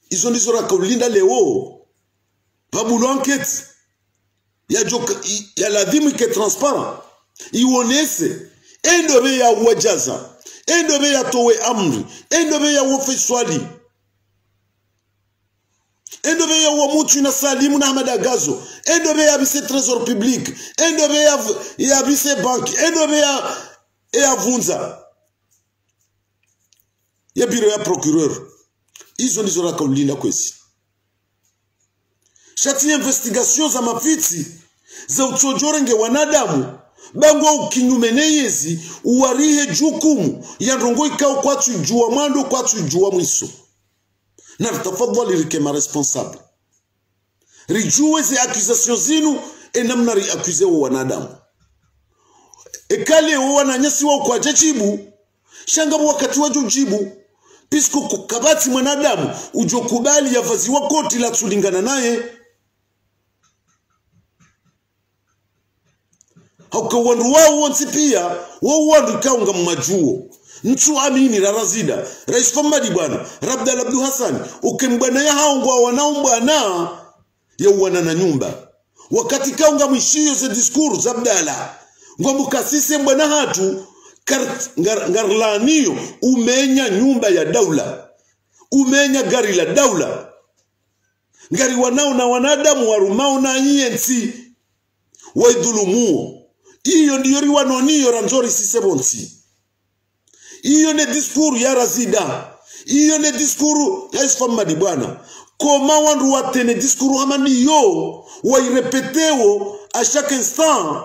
izo ndizo raka ulinda leo pabulo enquête ya ladhimu ke transparent iwonese endobe ya wajaza endobe ya towe amri endobe ya wofe swali endobe ya wamutu na salimu na hamadagazo endobe ya bise trésor public endobe ya bise banki endobe ya vunza ya biro ya procureur izo ndizo raka ulinda kwesi shati investigation za mafiti za utojorenge wanadamu bango ukinyumeneyezi uwarihe jukumu ya ndongo ikao kwa tujua mwando kwa tujua mwiso na tafadhali rikema responsable rijuwe ze accusation zinu enamna ri accuse wa wanadamu ekale wa wananyasi wa kwa jajibu shangabu wakati wa jujibu pisko kukabati mwanadamu ujokubali ya vazi wa koti la tulingana naye hauka wandu wao wansi pia wao wandu kaunga mmajuo nchu amini rarazida rais famadi bwana rabda labdu hasani ukembana ya haongwa wanaombwa na ya wana na nyumba wakati kaunga mwishio ze diskuru zabdala ngombu kasise mbwana hatu ngarlanio umenya nyumba ya daula umenya gari la daula ngari wanao na wanadamu warumao na yensi waidhulumuo iyo ndiyo riwanoniyo ranzori sisebonsi iyo ne diskuru ya razida iyo ne diskuru ya isfamadi bwana koma wandu watene diskuru hamani yo wairepetewo a chaque instant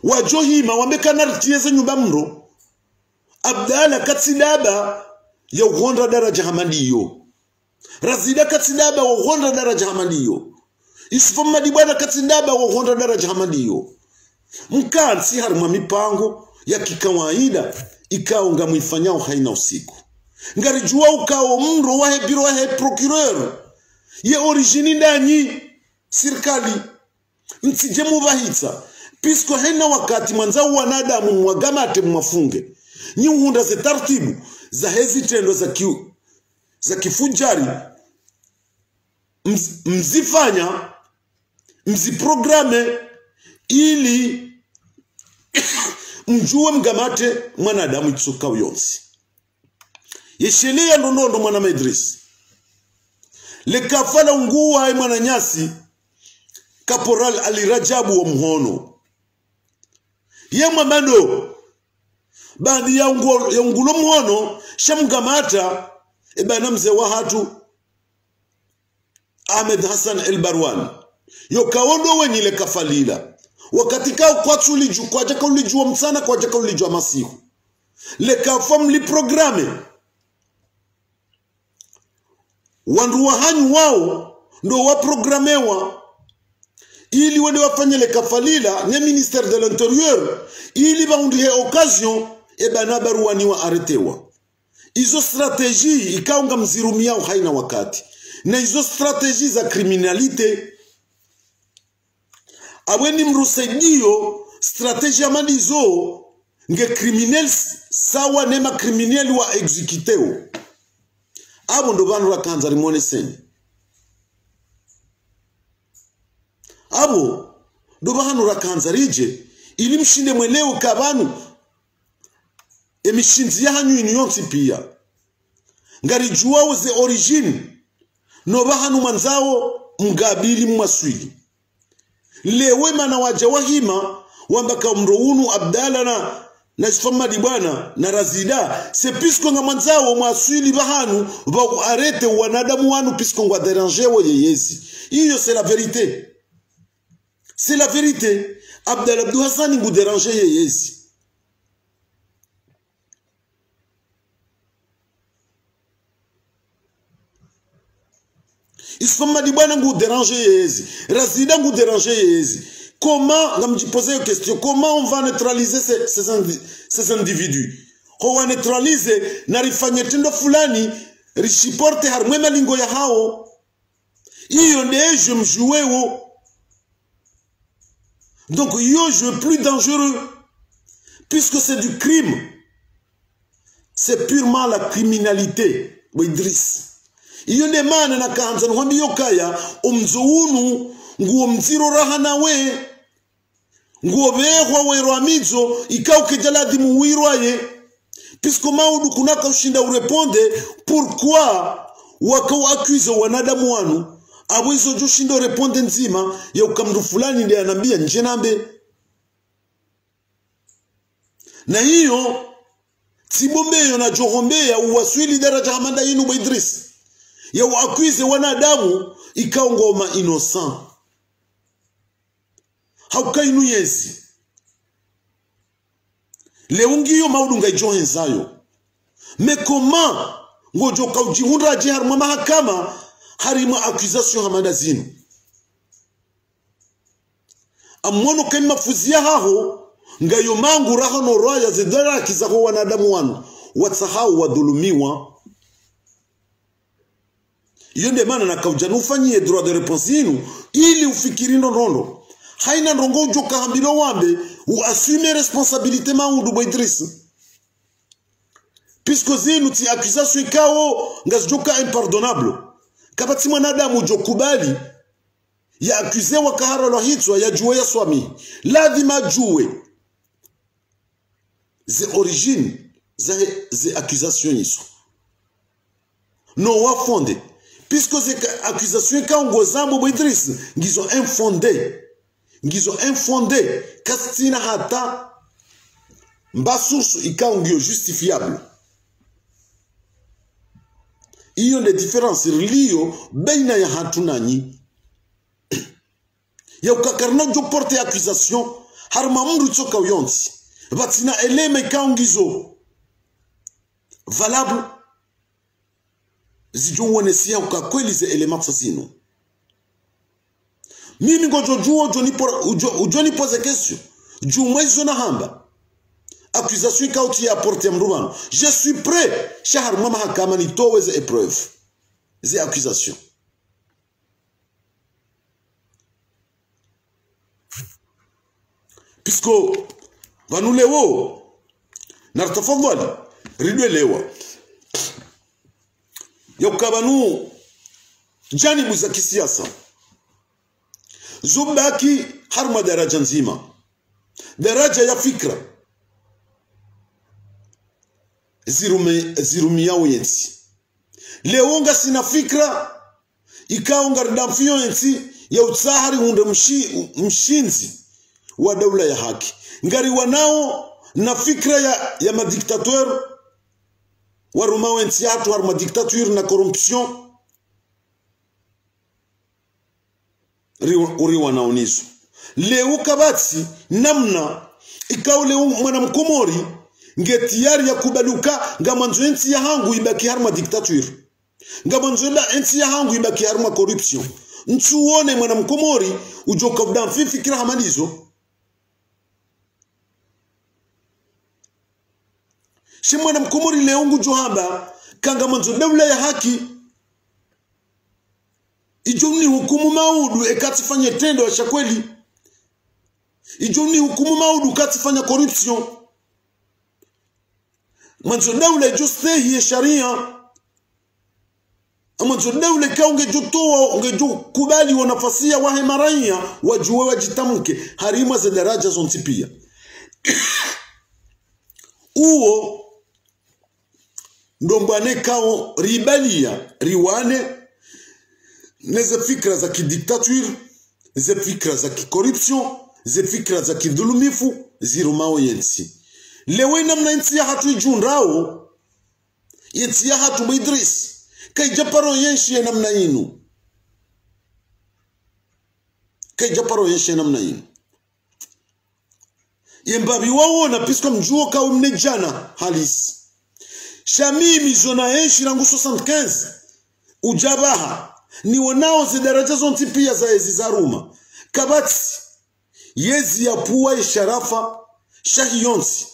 wajohima wamekana ritieze nyumba mro abdala katsidaba ya ugonda daraja hamaniyo razida katsidaba wa ugonda daraja hamaniyo isifamadi bwana katsidaba wa ugonda daraja hamaniyo mkansi harima mipango ya kikawaida ikao nga mwifanyao haina usiku ngarijua ukao mro wahe biro wahe procureur ye origini ndanyi sirikali mtije mubahitsa pisko hena wakati mwanzao wanadamu mwagamate mwafunge nyi uhunda ze tartibu za hezi tendo za kifujari mzifanya mziprograme ili mjue mgamate mwanadamu itsoka uyonsi yeshelea ndondo mwana Idris le kafala unguwa mwana nyasi Kaporal Ali Rajabu wa Muhono ye mwamando bandi ya ungulo Muhono shamgamata ebana mzee wa hatu Ahmed Hassan El Barwan yo kaondo wenyile kafalila wakati kao kwa tuliju kwa jaka ulijua msana kwa jaka ulijua masihu le kafam li programe wandu wahanyu wao ndo waprogramewa ili wende wafanye le kafalila ne ministère de l'intérieur ili baundihe occasion ebana baruani wa aretewa izo strategie ikaunga mzirumia haina wakati na izo strategie za criminalité aweni mrusaidio strategia malizo nge criminel sawa nema criminel wa executeo abo ndo banu rakanza rimone seni abo ndo banu rakanza rije ili mshinde mweleo kabanu emishinzi ya hanyu iniyonsi pia ngari juwao ze origine no bahanu manzao mgabili mwaswili lewe mana waja wahima wambaka mrounu Abdala na Isfama Dibwana na Razida se pisko nga manzao mwaswili bahanu wa arete wanadamu wanu pisko nga déranger wo yeyezi. Iyo c'est la vérité. C'est la vérité. Abdala Abdou Hassan ngu déranger yeyezi. Isfama Dibwana ngu déranger yeyezi. Razida ngu déranger yeyezi. Comment, je me pose une question, comment on va neutraliser ces individus? On va neutraliser, narifanyetindo fulani, rishiporte harmwema lingo ya hao. Iyo ne je me jouer wo. Donc, yo je plus dangereux. Puisque c'est du crime. C'est purement la criminalité. Idriss. Iyo ne mana na kahanza nwambi yokaya, umzounu, nguo mziro raha nawe nguo behwa wero amizo ikauke jaladi muwirwaye puisque maudu kunaka ushinda ureponde pourquoi wakao accuse wanadamu wanu abwizo jushindo reponde nzima ya ukamdu fulani ndiye anambia nje nambe na hiyo tibombeyo na johombeya uwaswili daraja hamanda yinu Idriss ya uaccuse wanadamu ikaongoma innocent haukainu yezi leungiyo maudu nga ijo henzayo me comment ngojo kaujihunda je harma mahakama harima accusation hamada zinu amwono kema fuzia haho ngayo mangu raho no roya zidara kizaho wanadamu wanu watsahau wadhulumiwa iyo nde maana na kaujanu ufanyie droit de réponse yinu ili ufikirindo nondo haina ndongo ujoka hambilo wambe ou assumer responsabilité maudu Idriss puisque zinu ti accusation ikao ngazijoka impardonnable kabati mwanadamu ujokubali ya accuse wakahara lo hitwa ya juwe ya swami lazima juwe ze origine ze accusation iso no wafonde puisque ze accusation ikao ngozambo Idriss ngizo infondé kastina hata mbasursu ikaungio justifiable. Iyo le difference liyo baina ya hatu nanyi ya ukakarna jo porte accusation harma mundu tsoka uyonti batina eleme ikaungizo valable zijonwonesia ukakweli ze elema tsasino. Mimi ngojo juo ujoni pose question. Jumwezo na hamba. Accusation kauti ya porte mrubano. Je suis prêt. Shahar mama hakama ni towe ze épreuve. Ze accusation. Puisque vanu lewo nartafadhali ridwe lewa. Yokabanu janibu za kisiasa. Zubaki harma daraja nzima. Daraja ya fikra. Zirumiyao yensi. Leonga sina fikra. Ikaonga ridamfiyo yensi. Ya utsahari hunde mshinzi wa daula ya haki. Ngari wanao na fikra ya madiktateur. Warumao yensi hatu harma diktateur na corruption. Uri wanaonizo leo kabati namna ikao leo mwana mkomori ngetiari ya kubaluka ngamanzo enti ya hangu ibaki harma dictature ngamanzo la enti ya hangu ibaki harma corruption ntuone mwana mkomori ujoka udan fikira hamalizo shi mwana mkomori leo ngujohamba kanga manzo daula ya haki ijoni hukumu maudu ekatifanya tendo ya shakweli. Ijoni hukumu maudu katifanya corruption. manzo daula juste hiye sharia manzo daula ka ungejutoa ungejukubali wanafasia wahe maraya wajue wajitamke harima za daraja zontipia uo ndombane kao ribalia riwane neze fikra za kidiktature ze fikra za kikorruption ze fikra za kidhulumifu zirumao yensi lewe namna yensi ya hatu ijunrao yensi ya hatu Idris kai japaro yenshi ya namna inu kai japaro yenshi ya namna inu yembabi wawona pisko mjuo ka umnejana halis shamimi zona yenshi rangu 75 ujabaha ni wanao zi daraja zonti pia za ezi zaruma kabati yezi ya puwa isharafa shahiyonsi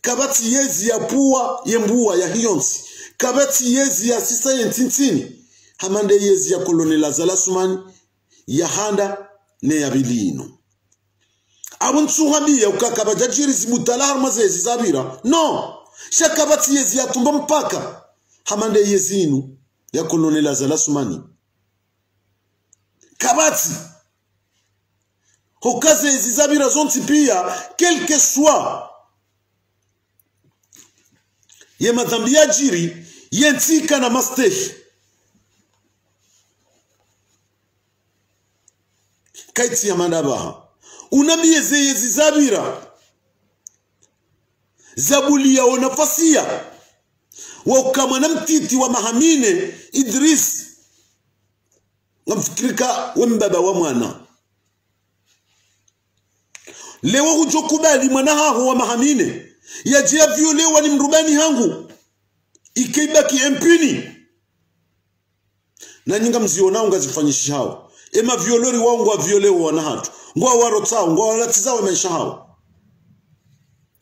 kabati yezi ya puwa yembuwa ya hiyonsi kabati yezi ya sisa yentintini hamande yezi ya kolonela zalasumani ya handa ne ya bilino abuntu habiya ukakaba jajiri zibutala harmaze ezi zabira no shakabati yezi ya tumba mpaka hamande yezi inu ya kolonela zalasumani kabati hokaze zizabira zonti pia quel que soit ye madhambi ya jiri yentika na mastehi kaiti ya mandabaha unabie zeye zizabira zabuli ya onafasia wa ukamana mtiti wa mahamine Idris ngamfikirika wembaba wa mwana lewa hujokubali mwana haho wa mahamine yajia violewa ni mrubani hangu ikeibaki empini na nyinga mziona ungazifanyishi hao ema violori wangu wa violewa wana hatu ngwa warotao ngwa wanatizawe maisha hao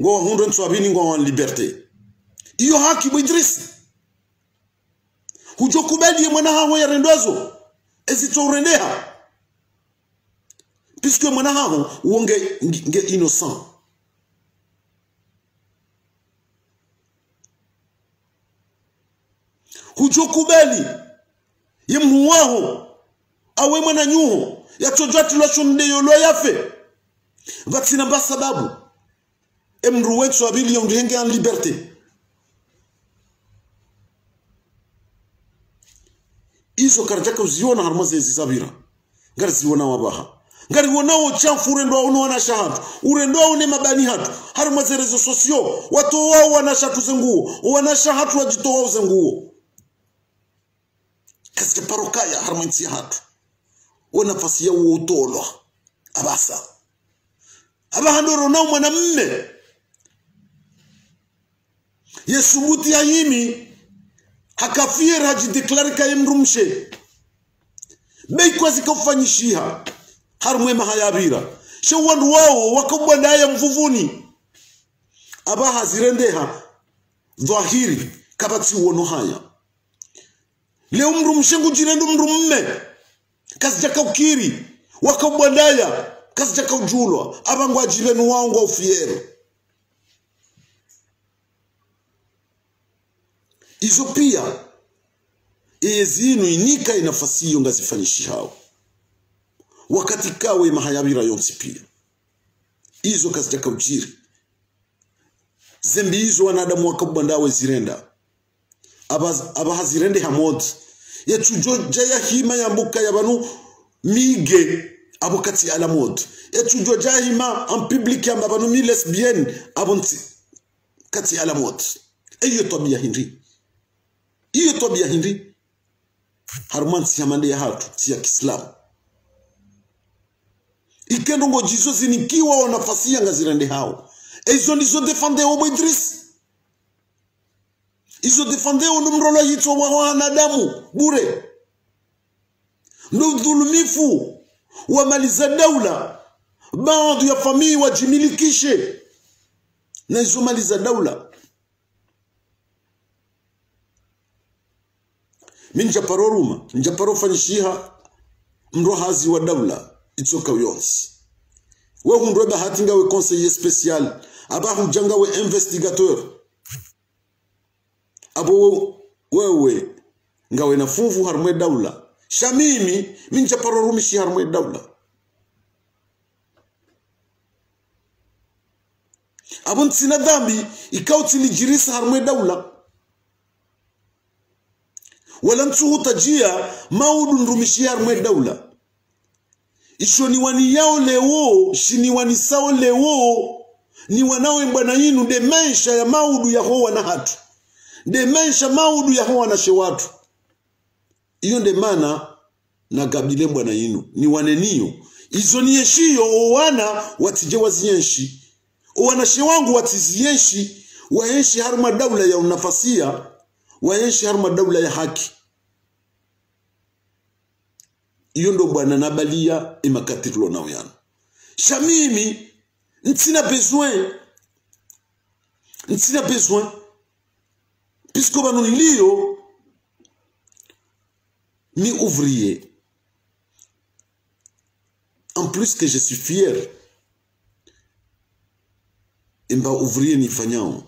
ngwa hundu ntuabini ngwa wan liberte iyo haki Idris hujokubali ye mwana haho ya rendozo ezito urendeha puisque mwana haho uonge nge innocent hujokubali ye mnuwaho awe mwana nyuho ya tojati loshunde yolo yafe vatina ba sababu emruwetu abili yondihenge en liberté izo karjaka uziona harmaze zizabira ngari ziona wabaha ngari wonao chafu urendo uno wana shahatu urendo une mabani hatu harmaze rezo sosio watu wao wana shatu zenguo wana shahatu wajito wao zenguo kaske parokaya harmansi hatu wana fasi ya utolo abasa abahandoro na mwanamme Yesu muti ayimi hakafir haji deklare ka yemrumshe bei kwazi kufanyishiha harmwe mahayabira shawandu wao wakabwanda ya mvuvuni aba hazirendeha dhahiri kabati wono haya leo mrumshe ngujirendo mrumme kasijaka ukiri wakabwandaya kasijaka ujulwa abangu ajibenu wangu wa ufiero izo pia ezinu inika inafasi yo ngazifanyishi hao wakati kawe mahayabira yonsi pia izo kasijaka ujiri zembi izo wanadamu wakabwandawe zirenda aba hazirende hamod yetujo jaya hima ya mbuka ya banu mige abokati ala mod yetujo jaya hima en public ya banu mi lesbienne abonti kati ala mod eyo tobia hindi iyo tobia hindi harmansi yamande ya hatu si ya Kiislamu ikendo ngo jizo zinikiwa wanafasi ya ngazirende hao ezo ndizo defende obo Idris izo defende onumrolo yito wa wanadamu bure no dhulumifu wa maliza daula baadhi ya famii wajimilikishe na izo maliza daula minja paroruma nja parofanyishiha mrohazi wa daula itsoka uyonsi we hundwe bahati ngawe conseiller spécial aba hujanga we investigateur abo wewe ngawe na fuvu harmwe daula shamimi minja parorumishi harmwe daula abo ntsina dhambi ikauti lijirisa harmwe daula wala ntuhu tajia maudu nrumishi harmwe daula isho ni wani yao lewo shini wani sao lewo ni wanawe mbwana yinu de maisha ya maudu ya hoa na hatu de maisha maudu ya hoa na shewatu iyo nde mana na gabile mbwana yinu ni waneniyo izo ni yeshiyo owana watije waziyenshi owana shewangu watiziyenshi wayenshi haruma daula ya unafasia wayenshi haruma daula ya haki iyo ndo bwana nabalia imakatitulo na uyana shamimi ntina besoin puisque banulio mi ouvrier en plus que je suis fier imba ouvrier ni fanyao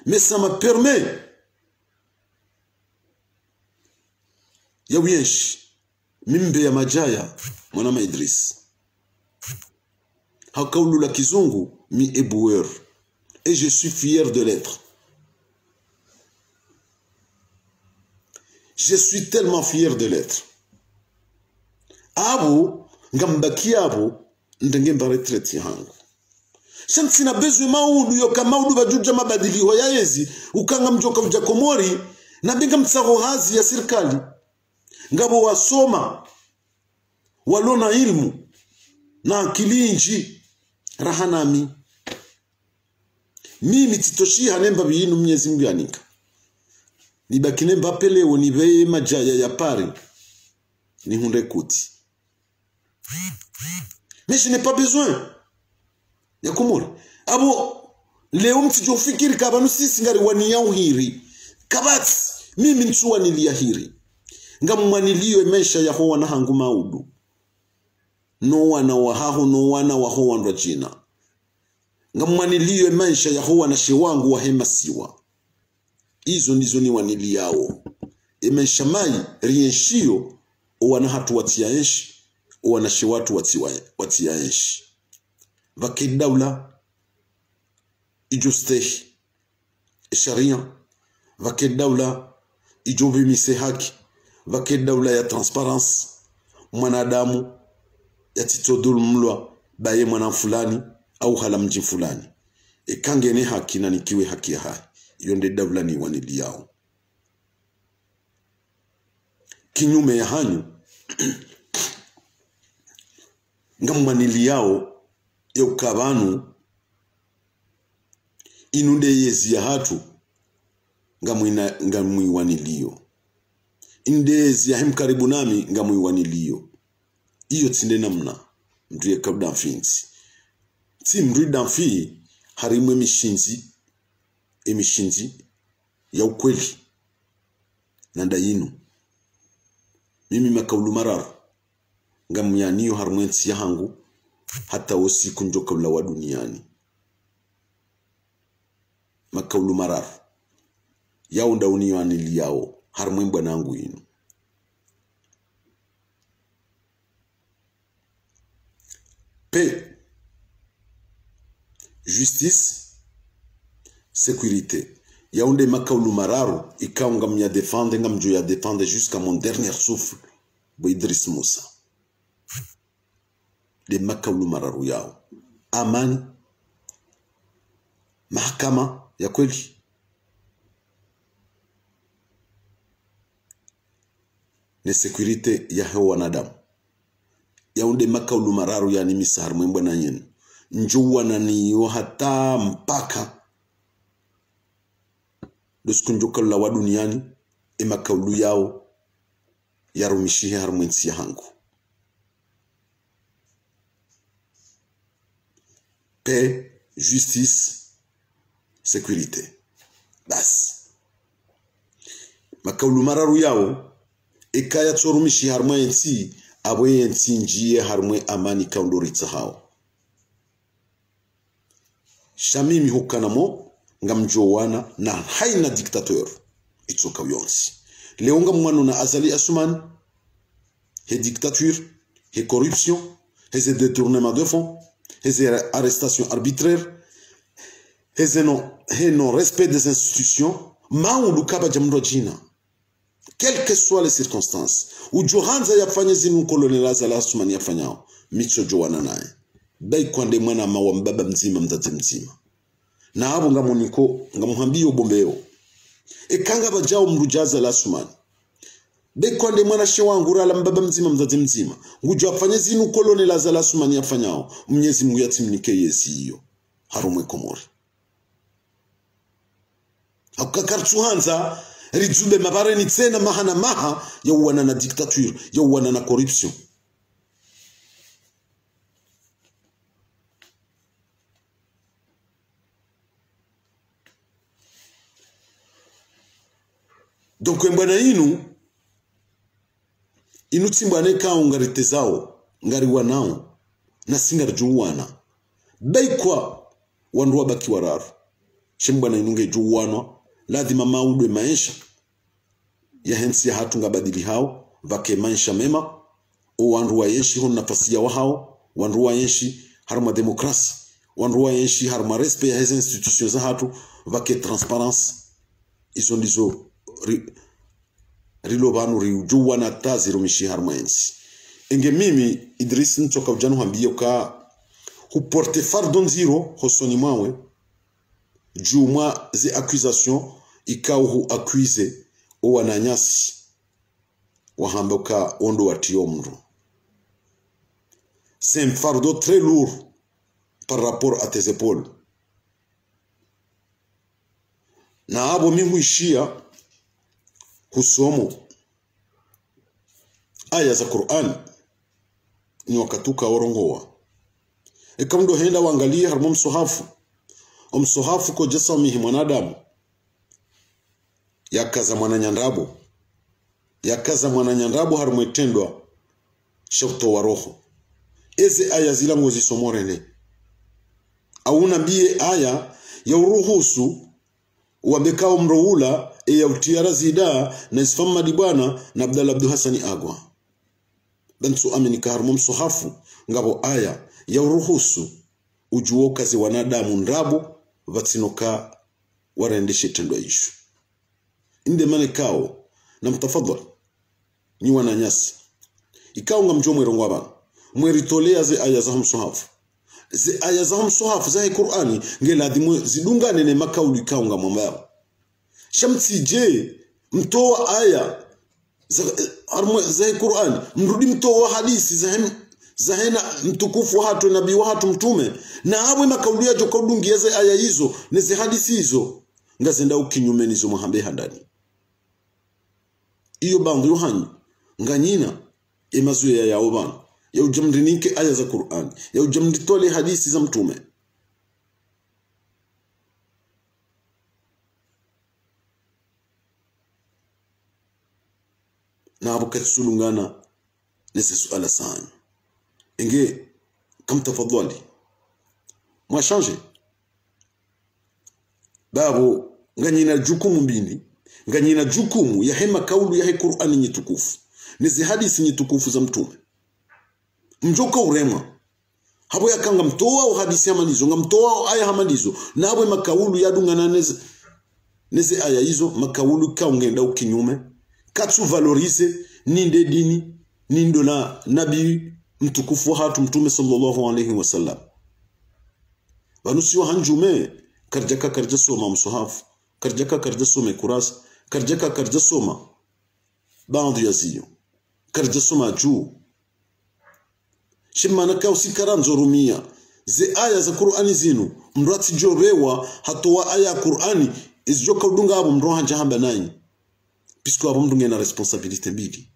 mais ça me permet ya wienshi mimbe ya majaya mwanama Idris hakaulu la kizungu mi éboueur et je suis fier de l'être. Je suis tellement fier de l'être. Abo ngambaki abo ndengemba retraite yangu sina besoin maudu yoka maudu bajuja mabadilio ya yezi ukanga mjoka uja komori na binga mtsago hazi ya serikali ngabo wasoma walona ilmu na akilinji rahanami mimi titoshi hanemba binu Mwenyezi Mungu yanika nibakine mbapele wonibeye majaya ya pari ni hunde kuti mais je n'ai pas besoin ya kumuri abo leo mtijofikiri kabanu sisi ngari waniya uhiri kabati mimi nchuwa nilia hiri ngamwaniliyo maisha ya hoa na hangu maudu no wana wahaho no wana waho wandwa jina ngamwaniliyo maisha ya hoa na shewangu wa hema siwa izo nizo ni waniliyao maisha mai rienshio wana hatu watia enshi wana shewatu watia enshi vake daula ijustehi sharia vake daula ijubimise haki vake daula ya transparence mwanadamu ya titodul mlwa baye mwana fulani au hala mji fulani kangene haki na nikiwe haki ya hai yonde daula ni waniliyao kinyume ya hanyu ngamwaniliyao ya ukabanu inude yezi ya hatu ngamwi waniliyo inde yezi ya hemkaribu nami ngamwi waniliyo iyo tinde namna mduye kabda mfinzi ti mduye mfi harimwe emishinzi ya ukweli nanda yinu mimi makaulu mararu ngamyaniyo harmwensi ya hangu hata osi kunjoka ula wa duniani makaulu mararu yao ndauniyo anili yao harmwembwa nangu inu paix, justice, sécurité. Yaoundé makaulu mararu ikaw ngam ya défendre ngam jo ya défendre jusqu'à mon dernier souffle bo Idris Moussa de makaulu mararu yao amani mahakama ya kweli ne sécurité ya hewa wanadamu yaoundé makaulu mararu yani misahar mwembwa na yenu njuwa na niyo hata mpaka doskunjoka la wa duniani makaulu yao yarumishihe harmwensi ya hangu paix, justice, sécurité bas makaulu mararu yao ekaya tsorumishi harmwensi abwe ntinjiye harmwe amani kaundoritsa hao shamimi hukanamo ngamjowana na haina dictateur itsoka yonsi leo ngamwano na Azali Assoumani he dictature he corruption he détournement de fonds he arrestation arbitraire he non respect des institutions maulu kaba jamro jina quelles que soient les circonstances ujohanza yafanye zinu colonel Azali Assoumani yafanyao micho jowana naye bai kwande mwana mawa mbaba mzima mzazi mzima na abo ngamoniko ngamuhambio bombeo ekanga bajao mrujaza la Assoumani bai kwande mwana shewangura la mbaba mzima mzazi mzima ngujo afanye zinu colonel Azali Assoumani yafanyao Mwenyezi Mungu yatimnike yesi hiyo harumwe Komori akakartuhanza rizube mabareni tena mahana maha ya uwana na dictature ya uwana na corruption donc mbana inu timbane kao ngarite zao ngari wanao na singar juwana baikwa wanduwa baki wararu shimbana inunge juwana lazima maudwe maisha ya hensi ya hatu ngabadili hao vake maisha mema o wanduwa yenshi hon nafasi ya wahao wanduwa yenshi harma demokrasi wanduwa yenshi harma respect ya hezi institutions za hatu vake transparence izo ndizo rilobanu riujuwa na tazi rumishi harma yensi enge mimi Idris ntoka ujanu hambiyo ka huporte fardon zero hosoni mawe juma ze accusation ikao hu accuse o wananyasi wahamboka ondo watiomro c'est un fardeau très lourd par rapport à tes épaules na abo mimi ishia kusomo aya za Qur'an ni wakatuka orongoa ekamdo henda waangalie harmo msohafu ko jasamihi mwanadamu yakaza mwananyandrabo harumwetendwa shauto wa roho eze aya zila ngozi somorele au nambie aya ya uruhusu wabekao mroula ya utiara zida na isfamma dibwana na Abdallah Abdu Hassani Agwa bantu aminika harumwa msohafu ngabo aya ya uruhusu ujuoka zi wanadamu ndrabo vatinoka warendeshe tendwa ishu inde mane kao na mtafadhali ni wananyasi ikao ngamjo mwerongo abantu mweritolea ze aya za msohafu za Qur'ani ngeladhimu zidungane ne makauli ikao ngamwambao shamsi je mtoa aya za Qur'ani mrudi mtoa hadisi za hena mtukufu hatu nabii wa hatu mtume na hawe makauli ya jokodungi ze aya hizo neze hadisi hizo ngazenda ukinyume nizo muhambe handani iyo bandu yohanyi nganyina emazuya ya oban ya ujamrinike aya za Qur'an ya ujamritole hadisi za mtume na abukati sulungana nese suala sana inge kam tafadhali mwa change babo nganyina jukumu mbindi nganyina jukumu ya hema kaulu ya Qur'ani nyitukufu nizi hadisi nyitukufu za mtume mjoka urema habo yakanga mtoa au hadisi amanizo ngamtoa aya hamanizo na abwe makaulu yadungana neze aya hizo makaulu kaungenda ukinyume katsu valorize ninde dini nindo na nabii mtukufu hatu mtume sallallahu alayhi wasallam wanusi wa hanjume karja soma msuhafu karja soma kurasa karja soma baadhi ya ziyo karja soma juu shimana ka usikaranzo rumia ze aya za Qur'ani zinu mrati jobewa hatowa aya Qur'ani izjoka udunga abo mroha jahamba nani puisque abo mdunga na responsabilité mbili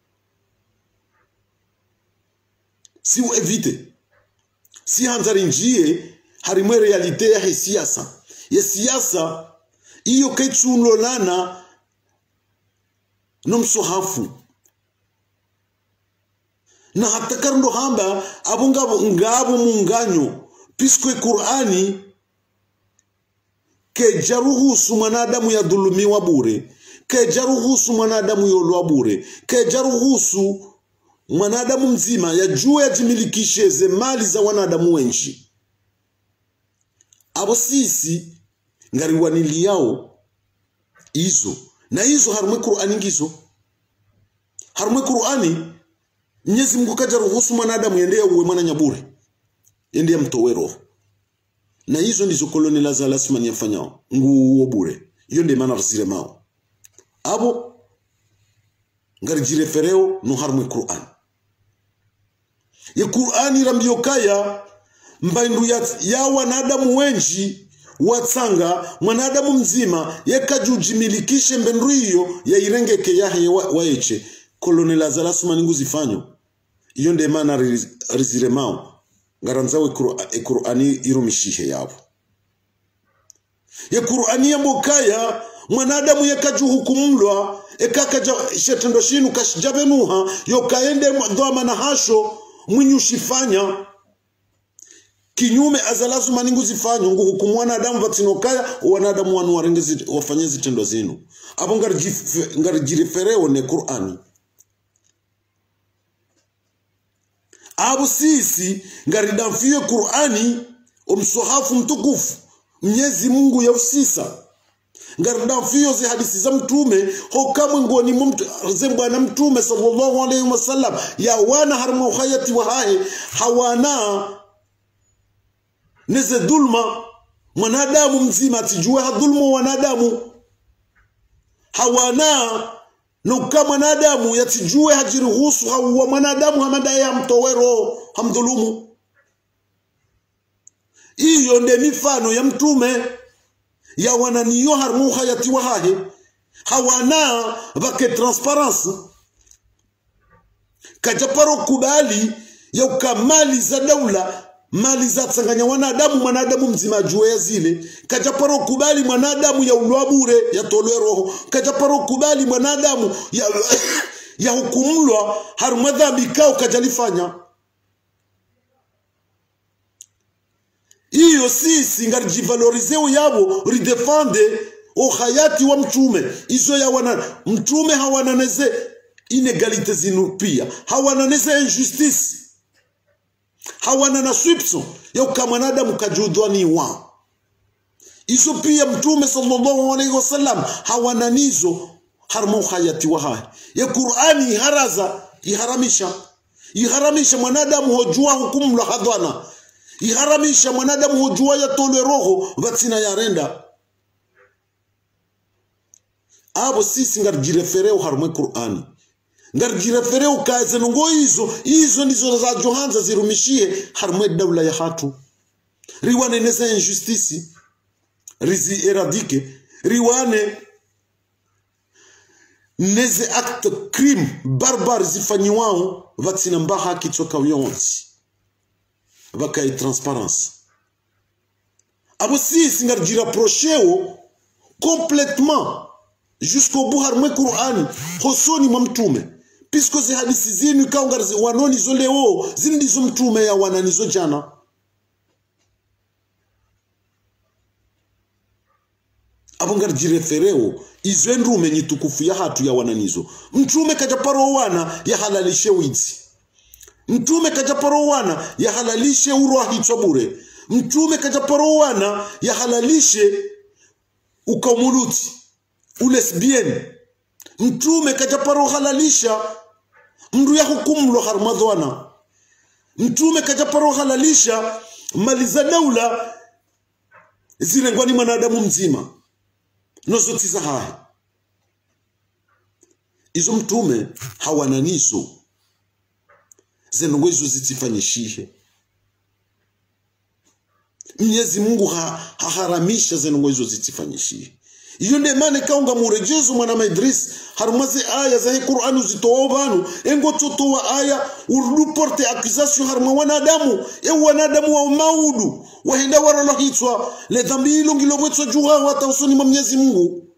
si u evite si hanzari njie harimwe realite ya siasa iyo ketsunlolana nomsohafu na hata karundo hamba abungabo ngabo munganyo puisque Qur'ani kejaruhusu mwanadamu ya dhulumiwa bure, kejaruhusu mwanadamu yolwa bure, kejaruhusu mwanadamu mzima ya juu ya jimilikishe ze mali za wanadamu wenji. Abo sisi ngariwanili yao izo na izo harumwe Qur'ani ngizo. Harumwe Qur'ani Mwenyezi Mungu kajaruhusu mwanadamu yende ya uwe mwana nyabure, yende ya mtowero. Na hizo ndizo koloni la za lasmani yafanyao nguo bure. Iyo ndi maana rasile mao. Abo ngari jirefereo no harumwe Qur'an. Ya Qur'ani rambiyokaya mbaindu ya wanadamu wenji watsanga mwanadamu mzima yekajujimilikishe mbendu hiyo ya irengeke yahe waeche koloni la za lasmani ngu zifanyo. Iyo ndi maana rasile mao. Ngaranzawe Qur'ani irumishihe yabo. Ya Qur'ani ya mbokaya mwanadamu yakajuhukumlwa ekakaja shetendo shinu kashijabenuha yokaende dhama na hasho mwinyushifanya kinyume azalazu maningu zifanyo ngu hukumu wanadamu vatinokaya wanadamu wanu warengezi wafanye zitendo zinu. Apo ngari jirefereo ne Qur'ani. Abo sisi ngaridamfiwe Qur'ani omsohafu mtukufu Mwenyezi Mungu ya usisa. Ngaridamfiwe zi hadisi za mtume hokamwe ngoni bwana mtume sallallahu alayhi wasallam ya wana harma ukhayati wa hae hawana neze dhulma mwanadamu mzima atijue hadhulmu wanadamu hawana nuka mwanadamu yatijue hajiruhusu hawa mwanadamu hamadai ya mtowero hamdhulumu. Iyo nde mifano ya mtume ya wananiyo harmu hayati wa hahe hawana vake transparence kajaparo kubali ya ukamali za daula mali za tsanganya wanadamu mwanadamu mzima juwe ya zile kajaparo kubali mwanadamu ya ulwabure ya tolwe roho kajaparo kubali mwanadamu ya hukumulwa harumwa dhambi kao kajalifanya. Iyo sisi ngarijivalorizewo yabo ridefende o hayati wa mtume izo ya wana mtume hawananeze inegalite zinu pia hawananeze injustice hawana na swipso ya ukamanadamu kajudwani wa izo pia mtume sallallahu alayhi wasallam hawana nizo harmu hayati wa hai ya Qur'ani iharamisha mwanadamu hojua hukumu la hadwana iharamisha mwanadamu hojua ya tolwe roho vatina ya renda. Abo sisi ngarijirefereo harumwe Qur'ani ngarijirefereo kaze nungo izo nizo za johanza zirumishie harumwe daula ya hatu riwane neza injustice rizi eradike riwane neze acte crime barbar zifanyiwao vatina mbaha kitoka wionzi vakai transparence. Abo sisi ngarijiraprocheo complètement jusqu'au bout harumwe Qur'ani hosoni mwa mtume pisko zi hadisi zinu ikaungarzi wanoni zo leo zindizo mtume ya wananizo jana. Abo ngarijirefereo izo ndume nyitukufu ya hatu ya wananizo mtume kajaparo wana ya halalishe wizi mtume kajaparo wana ya halalishe urwa hitsobure mtume kajaparo wana ya halalishe ukamuluti ulesbienne mtume kajaparo halalisha mndu ya hukumu lo harmadwana mtume kajaparo halalisha mali za daula zirengwani mwanadamu mzima nozotiza hai izo mtume hawananizo zenongo izo zitifanyishihe Mwenyezi Mungu haharamisha zenongo izo zitifanyishihe. Iyo nde mane kaunga murejezo mwana Idris harumaze aya za Qur'an uzitoa banu engo totoa aya urdu porte accusation harma wanadamu wanadamu wa maudu wahenda waralo hitwa le dhambi ilo ngilobwetso juha watausoni mwa Mwenyezi Mungu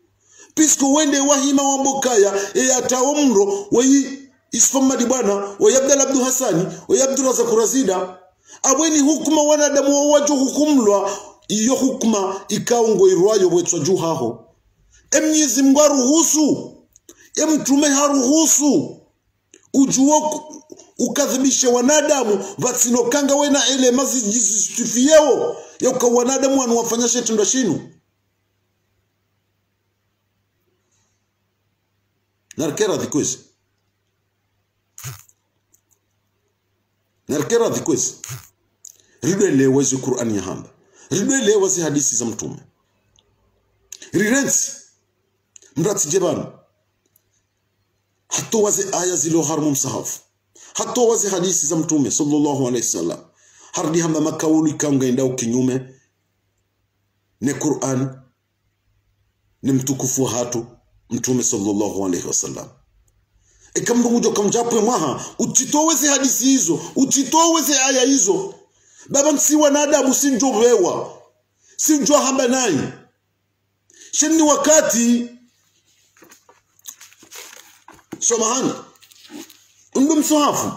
pisko wende wahima wambokaya ataomro wayi isfama di bwana wa Abdul Abdul Hassani wa Abdul Razak Razida abweni hukuma wanadamu wa waju hukumlwa iyo hukuma ikaungo irwayo wetwa juu haho Mwenyezi Mungu haruhusu mtume haruhusu ujuo ukadhibishe wanadamu vasinokanga wena ele mazijistifiyeo ya uka wanadamu wanuwafanya shetunda shinu narkera dhikwezi rido elewezi Qur'ani ya hamba rido elewezi hadisi za mtume rirenzi mrati jebanu hato wazi aya zilo harmu msahafu hato wazi hadisi za mtume sallallahu alaihi wasallam hardi hamba makaulu ikaunga indao kinyume ne Qur'an ni mtukufu hatu mtume sallallahu alaihi wasallam ikamdumujo kamjapo mwaha utitoweze hadisi hizo utitoweze aya hizo baba msi wanadamu sinjovewa sinjo hamba nai sheni wakati somahani ndo msahafu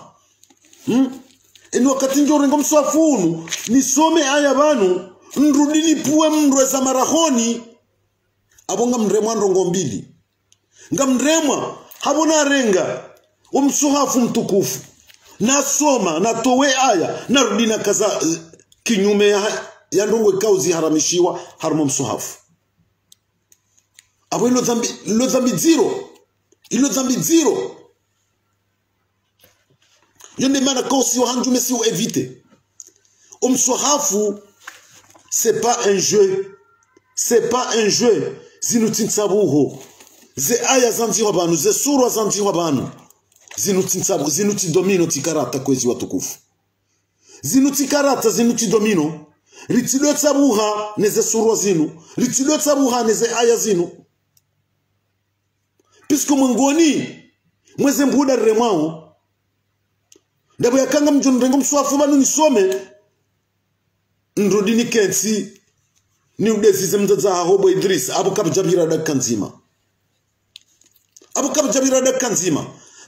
eni wakati njorengo msafunu nisome aya banu nrudini puwe mndwe za marahoni abonga mremwa ndongo mbili nga mremwa habona renga umsuhafu mtukufu nasoma natowe aya narudina kaza kinyume ya ndongo kauzi haramishiwa harmo msuhafu abo ilo dhambi zero yonde mana kosi wahanjume si éviter umsuhafu c'est pas un jeu zinutinsabuho ze aya zanziwa banu ze surwa zanziwa banu zinuti domino tikarata kwezi watukufu zinuti karata zinuti domino ritilo tsabuha neze surwa zinu ritilo tsabuha neze aya zinu pisko mungoni mweze mbuda remao ndabo yakanga mjonrengo mswafu banu nisome ndrodini kensi ni udesize mzaza hobo Idris abo kabjabira da kanzima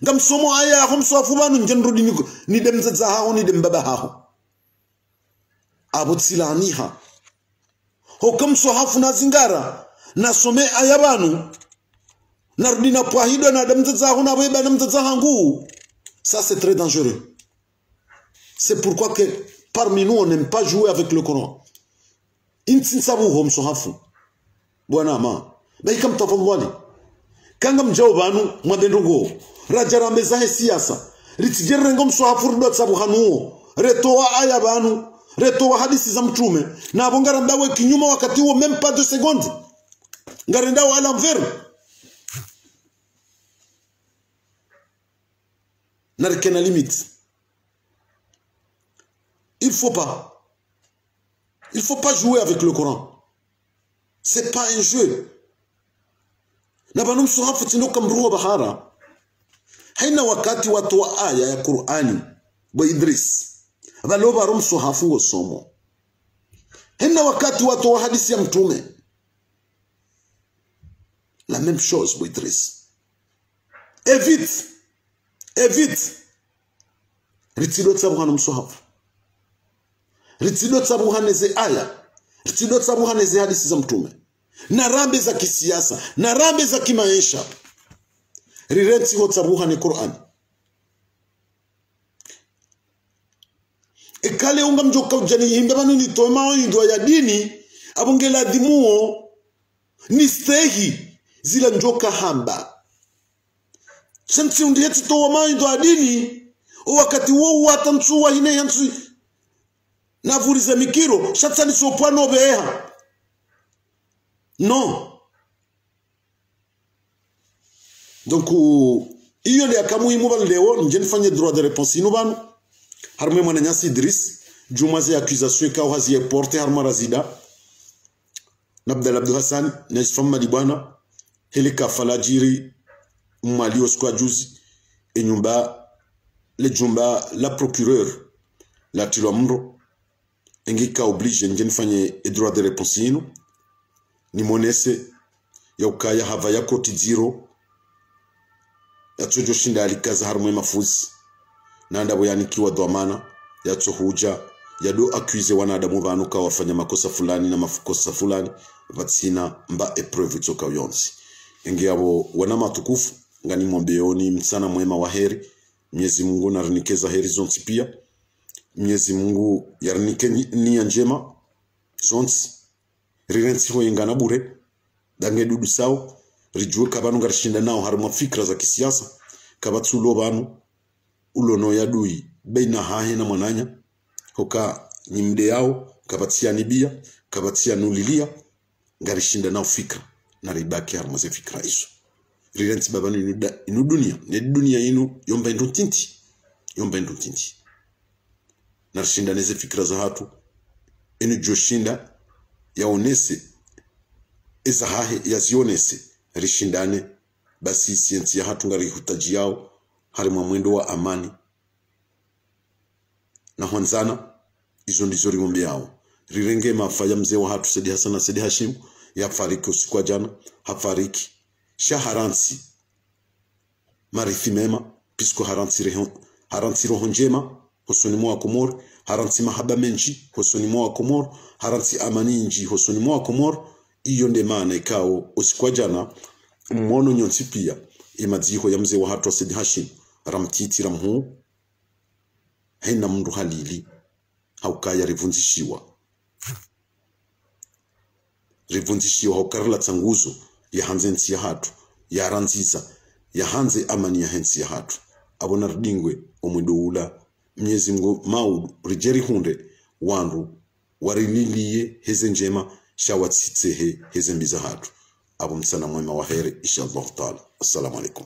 ngam somo aya hom swafu banu njendrodi ni dem mzaza haho ni dem baba haho abo tsilaniha ho kam swafu na zingara na some aya banu nardina pwahido na dem mzaza haho na beba na mzaza hangu ça c'est très dangereux c'est pourquoi que parmi nous on n'aime pas jouer avec le Coran intinsabu hom sohafu bwana ma baikam tafadhali kanga mjawabanu mwadendongo rajarambe zahe siasa ritigerengo msohafu ndo tsabu hanuo retoa aya banu retoa hadisi za mtume na abongara ndawe kinyuma wakati huo même pas 2 secondes ngarenda à l'envers narkena limite il faut pas jouer avec le Coran. C'est pas un jeu. Nabanum suhafu tinoka mruwa bahara. Haina wakati watu wa aya ya Qur'ani ba Idris. Baloba rum suhafu wa somo. Haina wakati watu wa hadisi ya mtume. La même chose ba Idris. Évite. Ritilo tsabu hanum suhafu. Ritilo tsabu haneze aya. Ritilo tsabu haneze hadisi za mtume. Na rambe za kisiasa. Na rambe za kimaisha. Rirenti ho tsabu hane Qur'an. Ekale unga mjoka ujani himbe banu ni toema oindwa ya dini. Abongela dimuo. Nistehi. Zila njoka hamba. Shanti undi heti towa maindwa ya dini. O wakati wo watansuwa hine yansu. Navurize mikiro shatsani sopano beha non donc iyo le akamu imuban leo nje nifanye droit de réponse inubanu harme mwana nyasi Idris jumaze accusation ka wazi porte harma razida nabdal Abdul Hassan na isfamma dibana helika falajiri mali oskwa juzi enyumba le jumba la procureur la tilomro engika oblige nje fanye droit de réponse ino ni monese ya ukaya hava ya koti zero ya tsojo shinda alikaza harumwe mafuzi na ndabo yanikiwa dhamana ya tsohuja yado accuse wanadamu vanu ka wafanya makosa fulani na makosa fulani vatsina mba epreuve tsoka yonsi ngiyabo wana matukufu ngani mwombeoni msana mwema wa heri. Mwenyezi Mungu narinikeza heri zonsi pia. Mwenyezi Mungu yarinike nia njema zonsi rirensi ho ingana bure dange dudu sao rijue kabanu ngarishinda nao harimo fikra za kisiasa kabatsulo banu ulono yadui baina hahe na mwananya hoka nyimde yao kabatia nibia kabatia nulilia ngarishinda nao fikra na ribaki harimo ze fikra hizo rirensi babanu inu dunia ne dunia inu yomba ndo tinti narishinda neze fikra za hatu inu joshinda yaonese eza hahe yazionese rishindane basi siensi ya hatu ngari hutaji yao harimo mwendo wa amani na honzana izo ndizo rimombe yao rirenge mafaya mzee wa hatu Saidi Hassan na Saidi Hashim ya fariki usiku wa jana hafariki shaharansi marithi mema pisko haransi roho njema hosoni mwa Komor haransi mahaba menji hosoni mwa Komor haransi amani nji hosoni mwa Komor. Iyo nde maana ikao usiku wa jana mwono nyonsi pia imadziho ya mzee wa hatu wa Saidi Hashim ramtiti ramhu haina mndu halili haukaya rivunzishiwa haukarla tsanguzo ya hanze nsi ya hatu ya ranziza ya hanze amani ya hensi ya hatu abona rdingwe omwindo ula Mwenyezi Mungu maudu rijeri hunde wandu warililiye heze njema shawatsitsehe heze mbiza hatu abo msana mwema wa heri inshallah taala. Assalamu alaikum.